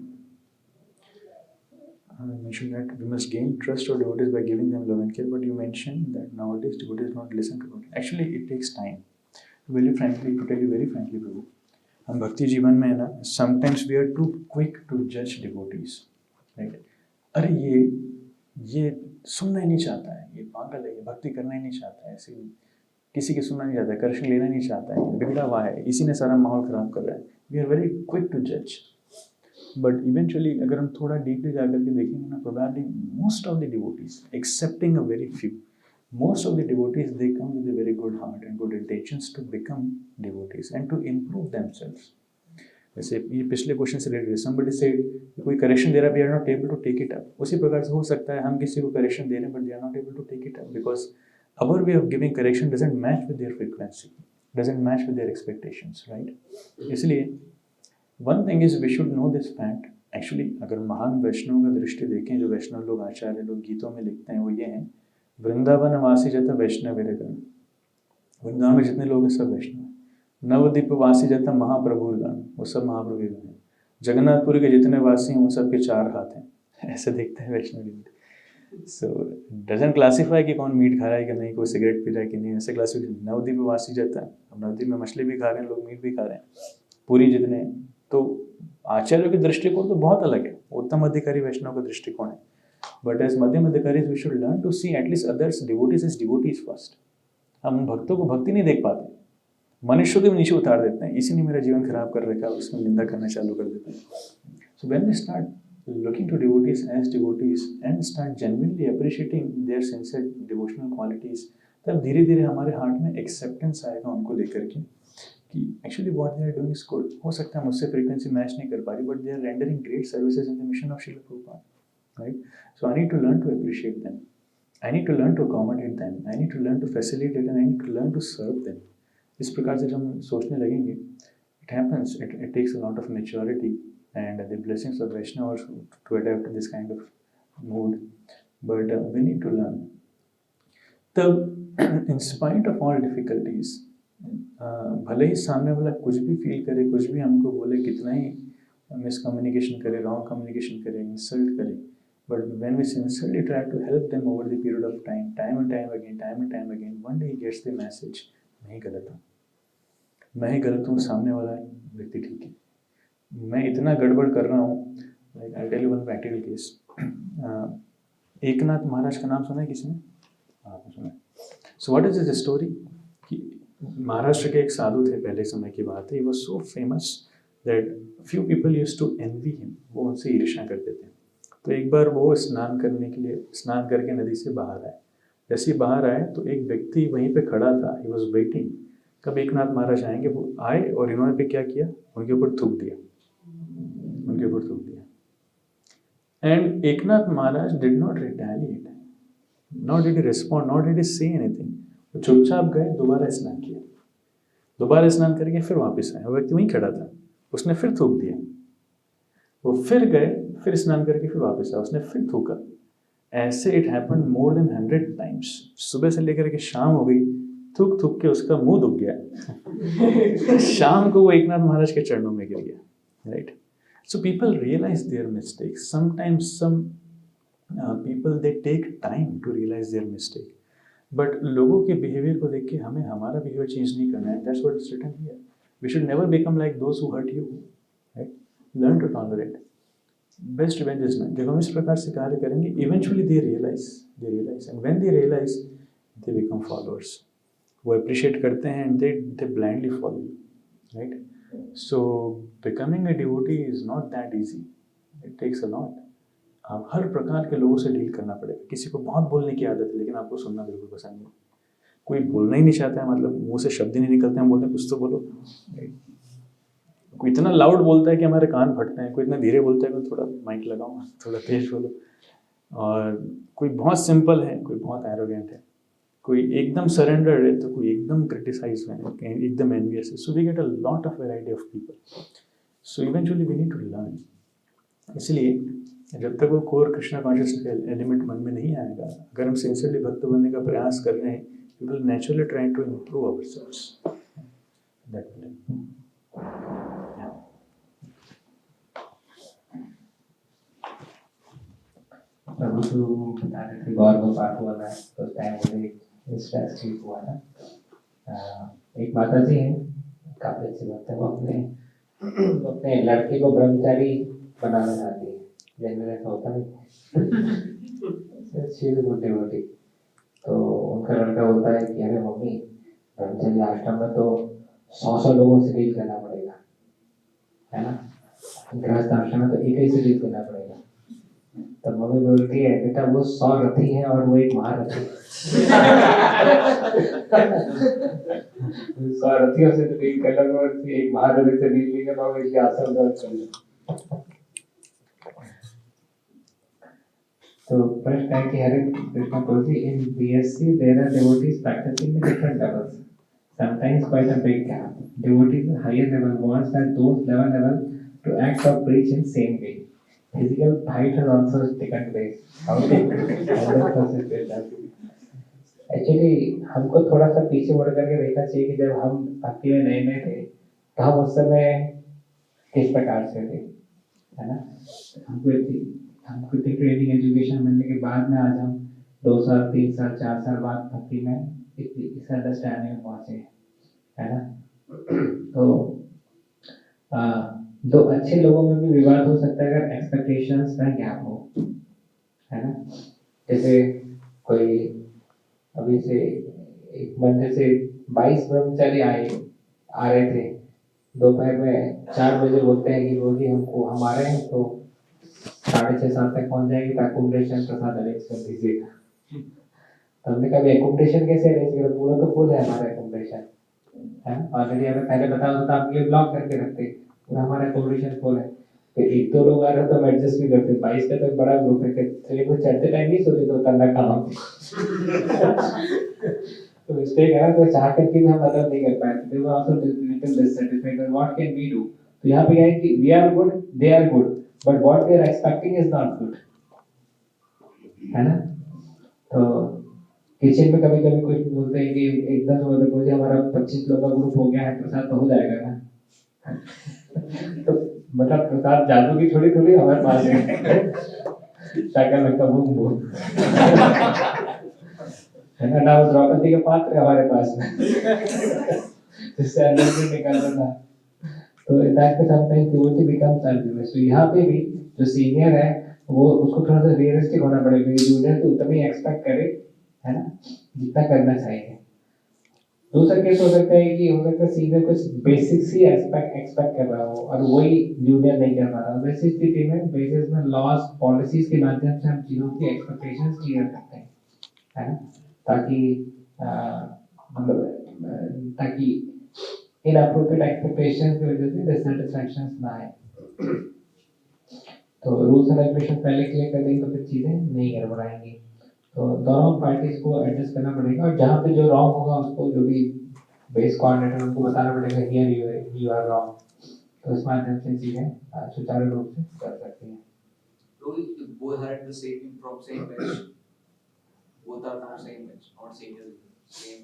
I mentioned that we must gain trust of devotees by giving them love and care, but you mentioned that nowadays devotees do not listen to God. Actually, it takes time. To tell you very frankly प्रभु, हम भक्ति जीवन में है ना, sometimes we are too quick to जज devotees, right? अरे ये सुनना ही नहीं चाहता है, ये पागल है, ये भक्ति करना ही नहीं चाहता है, ऐसे किसी की सुनना नहीं चाहता है, करेक्शन लेना नहीं चाहता है, बिगड़ा हुआ है, इसी ने सारा माहौल खराब कर रहा है. We are very quick to जज. बट इवेंचुअली अगर हम थोड़ा डीपली जाकर के देखेंगे ना, probably most of the devotees, excepting a very few, most of the devotees, they come with a very good heart and good intentions to become devotees and to improve themselves. जैसे ये पिछले question से related, somebody said कोई correction दे रहा है, we are not able to take it up. उसी प्रकार से हो सकता है हम किसी को करेक्शन दे रहे हैं but they are not able to take it up because our way of giving correction doesn't match with their frequency, doesn't match with their expectations, right? इसलिए one thing is we should know this fact. Actually अगर महान वैष्णव का दृष्टि देखें, जो वैष्णव लोग आचार्य लोग गीतों में लिखते हैं, वो ये हैं, वृंदावन वासी जता वैष्णव गण, वृंदावन में जितने लोग हैं सब वैष्णव. नवद्वीप वासी जता महाप्रभु गण, वो सब महाप्रभु गण हैं. जगन्नाथपुरी के जितने वासी हैं उन सब के 4 हाथ हैं. ऐसे देखते हैं वैष्णव. सो डजंट क्लासीफाई कि कौन मीट खा रहा है कि नहीं, कोई सिगरेट पी रहा है कि नहीं, ऐसे क्लासीफाई. नवद्वीप वासी जता, अब नवद्वीप में मछली भी खा रहे हैं लोग, मीट भी खा रहे हैं, पूरी जितने. तो आचार्यों के दृष्टिकोण तो बहुत अलग है, उत्तम अधिकारी वैष्णव का दृष्टिकोण है. But as मध्यम अधिकारीज we should learn to see at least others devotees as devotees first. हम भक्तों को भक्ति नहीं देख पाते, मनुष्यों के नीचे उतार देते हैं, इसी ने मेरा जीवन खराब कर रखा है, उसमें निंदा करना चालू कर देते हैं. So when we start looking to devotees as devotees and start genuinely appreciating their sincere devotional qualities, तब धीरे धीरे हमारे हार्ट में एक्सेप्टेंस आएगा उनको लेकर के कि actually what they are doing is good. हो सकता है मुझसे फ्रीक्वेंसी मैच नहीं कर पा रही, but they are rendering great services in the mission of Srila Prabhupada. Right? So I need to learn to appreciate them. I need to learn to accommodate them. I need to learn to facilitate and I need to learn to serve them. इस प्रकार से जब हम सोचने लगेंगे, it happens. It takes a lot of maturity and the blessings of Vaishnavas to adapt to this kind of mood. But we need to learn. तब in spite of all difficulties, भले ही सामने वाला कुछ भी फील करे, कुछ भी हमको बोले, कितना ही मिसकम्युनिकेशन करे, रॉन्ग कम्युनिकेशन करे, इंसल्ट करे, but when we sincerely try to help them over the period of time and time again, one day he gets the message, मैं ही गलत हूँ, सामने वाला व्यक्ति ठीक है, मैं इतना गड़बड़ कर रहा हूँ. Like I'll tell you one practical case. Eknath Maharaj का नाम सुना है किसी ने? आपने सुना है. So what is this story? कि महाराष्ट्र के एक साधु थे, पहले समय की बात है. He was so famous that few people used to envy him. वो उनसे ईर्ष्या करते थे. तो एक बार वो स्नान करके नदी से बाहर आए. जैसे ही बाहर आए तो एक व्यक्ति वहीं पे खड़ा था. He was waiting. कब एकनाथ महाराज आएंगे. वो आए और इन्होंने पे क्या किया, उनके ऊपर थूक दिया. And Eknath Maharaj did not retaliate, nor did he respond, nor did he say anything. वो चुपचाप गए, दोबारा स्नान किया. दोबारा स्नान करके फिर वापस आए. वो व्यक्ति वहीं खड़ा था, उसने फिर थूक दिया. वो फिर गए, फिर स्नान करके फिर वापस आए, उसने फिर थूका. ऐसे it happened more than 100 times. सुबह से लेकर के शाम हो गई, थूक के उसका मुंह दुख गया. शाम को वो एकनाथ महाराज के चरणों में गिर गया. Right. So people realize their mistakes. Sometimes some people they take time to realize their mistake. But लोगों के behavior को देख के हमें हमारा behavior change नहीं करना है. That's what is written here. We should never become like those who hurt you. Right? Learn to tolerate. Best revenge is none. जब हम इस प्रकार से कार्य करेंगे, eventually they realize, and when they realize, they become followers. वो appreciate करते हैं and they blindly follow you. Right? So becoming a devotee is not that easy. It takes a lot. आप हर प्रकार के लोगों से डील करना पड़ेगा. किसी को बहुत बोलने की आदत है लेकिन आपको सुनना बिल्कुल पसंद नहीं. कोई बोलना ही नहीं चाहता है, मतलब मुंह से शब्द ही नहीं निकलते हैं, बोलते हैं कुछ तो बोलो. कोई इतना लाउड बोलता है कि हमारे कान फटते हैं. कोई इतना धीरे बोलता है कि थोड़ा माइक लगाओ, थोड़ा तेज बोलो. और कोई बहुत सिंपल है, कोई बहुत एरोगेंट है, कोई एकदम सरेंडर्ड है, तो कोई एकदम क्रिटिसाइज है, एकदम एनवियस है. So we get a lot of variety of people. So eventually we need to learn. इसलिए जब तक वो कोर कृष्णा कॉन्शियसनेस एलिमेंट मन में नहीं आएगा, अगर हम सिंसियरली भक्त बनने का प्रयास कर रहे हैं, we will naturally try to improve ourselves. That will. प्रभु तो बता रहे थे गौर का पाठ हुआ था, तो टाइम मुझे स्ट्रेस ठीक हुआ था. एक माता जी हैं, काफी अच्छी बात है, वो अपने लड़के को ब्रह्मचारी बनाना चाहती है, जनरल ऐसा होता नहीं शील मोटी मोटी। तो उनका लड़का बोलता है कि अरे मम्मी, ब्रह्मचारी आश्रम में तो 100 लोगों से डील करना पड़ेगा, है ना, गृहस्थ आश्रम में तो एक ही से डील करना पड़ेगा। तब मम्मी बोलती है बेटा वो 100 रथी है और वो एक महारथी 100 रथियों से तो डील कर लो, एक महारथी से डील नहीं कर पाओगे, इसलिए आश्रम गलत कर लो। तो प्रश्न है कि हरे कृष्ण प्रभु इन BSc there are devotees practicing in different levels, sometimes quite a big gap. Devotees at higher level wants that those level to act or preach in same way. Physical height has also taken place. How to process that? Actually हमको थोड़ा सा पीछे मुड़ करके देखना चाहिए कि जब हम भक्ति में नए नए थे तो हम उस समय किस प्रकार से थे, है ना। हमको इतनी ट्रेनिंग एजुकेशन मिलने के बाद में आज हम 2 साल 3 साल 4 साल बाद भक्ति में इस अंडरस्टैंडिंग में पहुंचे, है ना। तो दो अच्छे लोगों में भी विवाद हो सकता है अगर एक्सपेक्टेशंस का गैप हो, है ना। जैसे कोई अभी से एक मंदिर से 22 ब्रह्मचारी आ रहे थे, दोपहर में 4 बजे बोलते हैं कि रोजी हमको हमारे हैं तो 6:30-7 तक पहुंच जाएंगे, अकोमोडेशन प्रसाद अरेंज कर दीजिएगा। तो हमने कहा अकोमोडेशन कैसे अरेंज करें, पूरा तो फुल है हमारा अकोमोडेशन, है ऑलरेडी हमें पहले बताया होता आपके लिए ब्लॉक करके रखते, पूरा हमारा अकोमोडेशन फुल है। फिर 1-2 लोग आ रहे तो हम एडजस्ट भी करते, 22 का तो बड़ा ग्रुप है, चलिए कुछ चढ़ते टाइम नहीं सोचे तो उतरना कहाँ तो मिस्टेक है ना, तो चाह करके भी हम मदद नहीं कर पाए, they were also little dissatisfied with what can we do। तो यहाँ पे क्या है कि we are good, they are good, but what they are expecting is not good, है ना। तो किचन में कभी कभी कुछ बोलते हैं कि एकदम से बोलते हैं हमारा 25 लोग का ग्रुप हो गया है, प्रसाद तो हो जाएगा ना तो मतलब प्रसाद जादू की थोड़ी थोड़ी हमारे पास है शाका लगा बूम बूम है ना, ना वो द्रौपदी का पात्र हमारे पास में जिससे अंदर से निकालना था। तो दैट पे समटाइम्स डिवोटी बिकम्स अनबिलीवर्स। तो यहाँ पे भी जो सीनियर है वो उसको थोड़ा सा रियलिस्टिक होना पड़ेगा, जूनियर तो उतना ही एक्सपेक्ट करे, है ना, जितना करना चाहिए। दूसरा केस हो सकता है कि हो सकता है सीनियर कुछ बेसिक्स ही एक्सपेक्ट कर रहा हो और वही जूनियर नहीं कर पा रहा। वैसी स्थिति में बेसिस में लॉज पॉलिसीज के माध्यम से हम चीजों की एक्सपेक्टेशंस क्लियर करते हैं, है ना, ताकि मतलब ताकि इनअप्रोप्रिएट एक्सपेक्टेशंस की वजह से डिससैटिस्फैक्शंस ना आए। तो रूल्स एंड रेगुलेशन पहले क्लियर कर देंगे तो फिर चीजें नहीं गड़बड़ाएंगी। तो दोनों पार्टीज को एडजस्ट करना पड़ेगा और जहाँ पे जो रॉन्ग होगा उसको जो भी बेस कोऑर्डिनेटर उनको बताना पड़ेगा हियर यू आर रॉन्ग। तो इस माध्यम से चीजें सुचारू रूप से कर सकती हैं। Both are at the same batch. Both are from same batch, not same.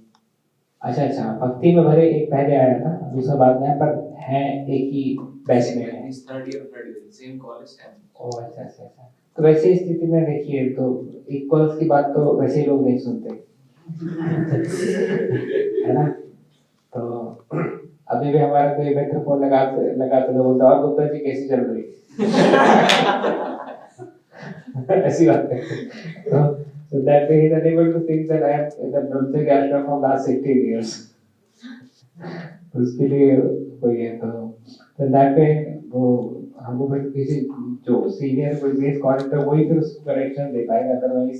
अच्छा, भक्ति में भरे एक पहले आया था, दूसरा बाद में आया, पर है एक ही बैच में है। He's third year, same college and. ओह अच्छा। तो वैसे स्थिति में देखिए तो इक्वल्स की बात तो वैसे लोग नहीं सुनते है ना। तो अभी भी हमारा कोई मित्र फोन लगाते तो बोलता और गुप्ता जी कैसी चल रही ऐसी बात है। So that way he is unable to think that I am in the Brahmacharya ashram from last 16 years. तो उसके लिए कोई है तो that way वो हमको फिर किसी जो सीनियर कोई बेस कोऑर्डिनेटर वही फिर उसको करेक्शन दे पाएगा, अदरवाइज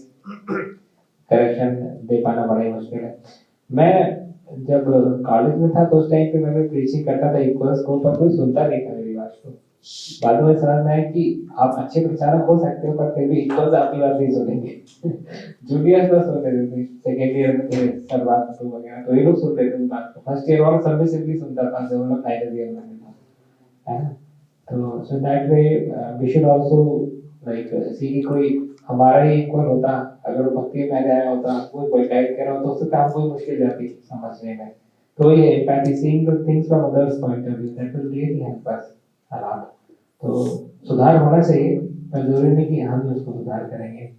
करेक्शन दे पाना बड़ा ही मुश्किल है। मैं जब कॉलेज में था तो उस टाइम पे मैं भी प्रीचिंग करता था इक्वल्स को, पर कोई सुनता नहीं था मेरी बात को। बाद में समझ में आया कि आप अच्छे प्रचारक हो सकते हो पर फिर भी इक्वल्स आपकी बात नहीं सुनेंगे जूनियर्स बस सुन रहे थे, सेकेंड ईयर में थे सर्वात तो वगैरह, तो ये लोग सुन रहे थे बात को। फर्स्ट ईयर वाला सबमिसिवली सुनता था, जब लोग फाइनल ईयर में था, है ना। तो so that way we should also like see कि कोई हमारा ही इक्वल होता, अगर वो भक्ति में आया होता, कोई गाइड कर रहा होता, उससे काम कोई मुश्किल जाती समझने में। तो ये empathy, seeing the things from others point of view, that will really help us a lot. तो सुधार होना चाहिए, पर जरूरी नहीं कि हम उसको सुधार करेंगे।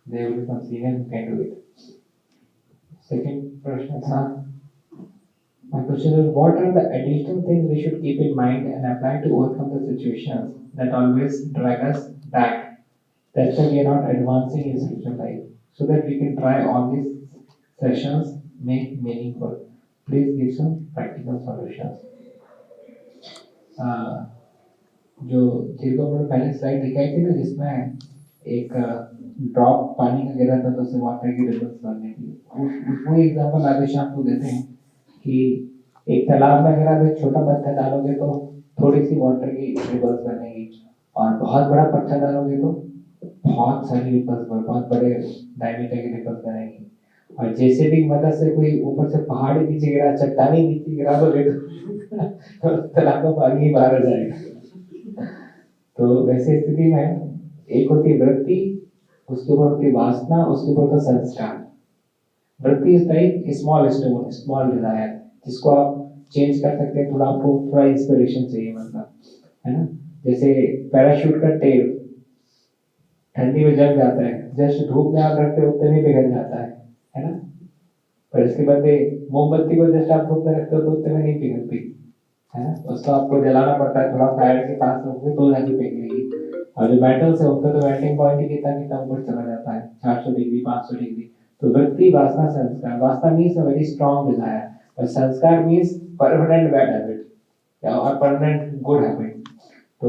There will be some senior who can do it. Second प्रश्न था My question is, what are the additional things we should keep in mind and apply to overcome the situations that always drag us back? That's why we are not advancing in spiritual life. So that we can try all these sessions, make meaningful. Please give some practical solutions. जो जिनको हमने पहले slide दिखाई थी ना, जिसमें एक drop पानी का गिरा था तो उससे वाटर की रिजल्ट बनने की, वो एग्जांपल आदेश आपको देते हैं कि एक तालाब में अगर आप एक छोटा पत्थर डालोगे तो थोड़ी सी वाटर की रिबल्स बनेगी, और बहुत बड़ा पत्थर डालोगे तो बहुत सारी रिबल्स, बहुत बड़े डायमीटर की रिबल्स बनेगी। और जैसे भी मदद से कोई ऊपर से पहाड़ी नीचे गिरा, चट्टानी नीचे गिरा दोगे तो तालाब का पानी ही बाहर आ जाएगा। तो वैसे स्थिति में एक होती वृत्ति, उसके ऊपर होती वासना, उसके ऊपर होता संस्कार। वृत्ति is like small stone, small desire, जिसको आप चेंज कर सकते हैं। थोड़ा आपको थोड़ा इंस्पिरेशन चाहिए, मतलब है ना। जैसे पैराशूट का टेल ठंडी में जम जाता है, जस्ट धूप में आप रखते हो उतने में पिघल जाता है ना। पर इसके बदले मोमबत्ती को जस्ट आप धूप में रखते हो तो उतने में नहीं पिघलती, है ना। उसको आपको जलाना पड़ता है, थोड़ा फायर के पास रखोगे तो जाके पिघलेगी। और जो मेटल से होता है तो मेल्टिंग पॉइंट कितना ऊपर चला जाता है, 400 डिग्री 500 डिग्री। तो वृत्ति, वासना, संस्कार। वासना means a very strong Dzire, और संस्कार मीन्स परमानेंट बैड हैबिट या परमानेंट गुड हैबिट। तो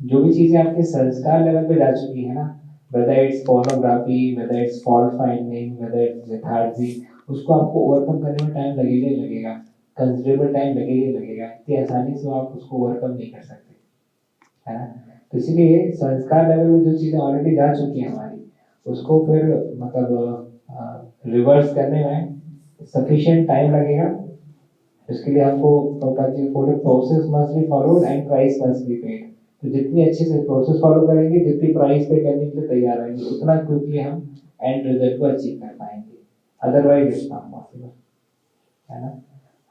जो भी चीजें आपके संस्कार लेवल पे जा चुकी है ना, whether it's pornography, whether it's fault finding, whether it's lethargy, उसको आपको ओवरकम करने में टाइम लगेगा ही लगेगा, कंसिडरेबल टाइम लगेगा ही लगेगा। इतनी आसानी से आप उसको ओवरकम नहीं कर सकते, है ना। तो इसलिए संस्कार लेवल में जो चीज़ें ऑलरेडी जा चुकी हैं हमारी, उसको फिर मतलब रिवर्स करने में सफिशिएंट टाइम लगेगा। इसके लिए आपको process must be followed and price must be paid. तो जितनी अच्छे से प्रोसेस फॉलो करेंगे, जितनी प्राइस पे करने के लिए तैयार रहेंगे, उतना क्विकली हम एंड रिजल्ट को अचीव कर पाएंगे। अदरवाइज इट्स नॉट पॉसिबल, है ना।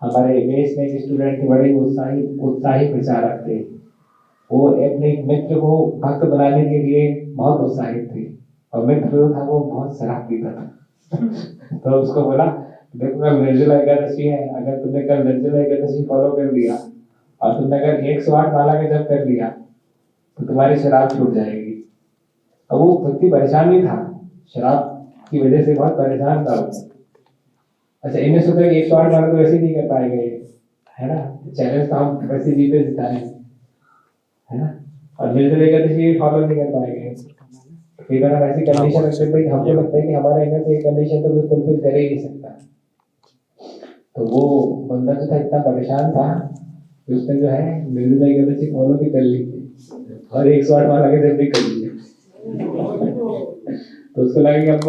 हमारे बेस में एक स्टूडेंट बड़े उत्साही प्रचारक थे। वो अपने एक मित्र को भक्त बनाने के लिए बहुत उत्साहित थे, और मित्र जो था वो बहुत शराब पीता था। तो उसको बोला, देखो कल निर्जला एकादशी है, अगर तुमने कल निर्जला एकादशी फॉलो कर लिया और तुमने अगर 108 माला का जप कर लिया तो तुम्हारी शराब छूट जाएगी। अब वो व्यक्ति परेशान नहीं था, शराब की वजह से बहुत परेशान था। अच्छा, इन्हें सोचा कि 108 माला तो वैसे नहीं कर पाएंगे, है ना, चैलेंज तो हम वैसे जीते जिताएं, है ना, और निर्जला एकादशी फॉलो नहीं कर पाएंगे। फिर अगर ऐसी कंडीशन रखते भाई, हमको लगता है कि हमारा इनर से कंडीशन तो कोई फुलफिल कर ही नहीं सकता। तो वो बंदा जो था इतना परेशान था कि उसने जो है निर्जला एकादशी फॉलो भी कर ली और 108 माला के जब भी कर लिए। तो उसको लगा कि अब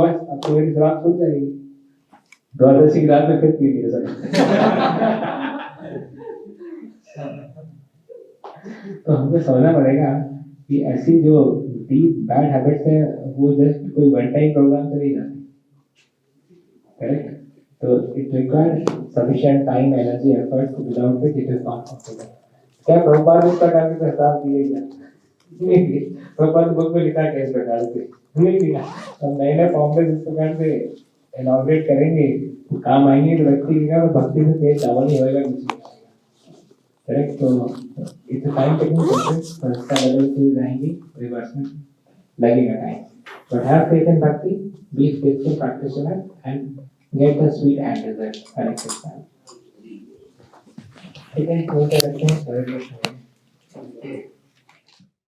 तो मेरी शराब छूट जाएगी। द्वादशी की रात में फिर पी लिया सब। तो हमको समझना पड़ेगा कि ऐसी जो डीप बैड हैबिट्स है वो जस्ट कोई वन टाइम प्रोग्राम से नहीं जाती, करेक्ट। तो it requires sufficient time, energy, effort, without which it is not possible. क्या प्रभुपाद इस प्रकार के प्रस्ताव दिए क्या? नहीं दिए। प्रभुपाद बुक में लिखा है इस प्रकार से नहीं दिया। तो नए फॉर्मूले इस प्रकार से इनॉग्रेट करेंगे, काम आएंगे। तो व्यक्ति का भक्ति से पेट चावल नहीं होगा, कुछ नहीं, करेक्ट। तो इट्स टाइम टेकिंग प्रोसेस, संस्कार लेवल से जाएंगे, रिवर्स में लगेगा time. But have faith in bhakti, be faithful practitioner and get the sweet end result, correct. ठीक है, तो रखते हैं।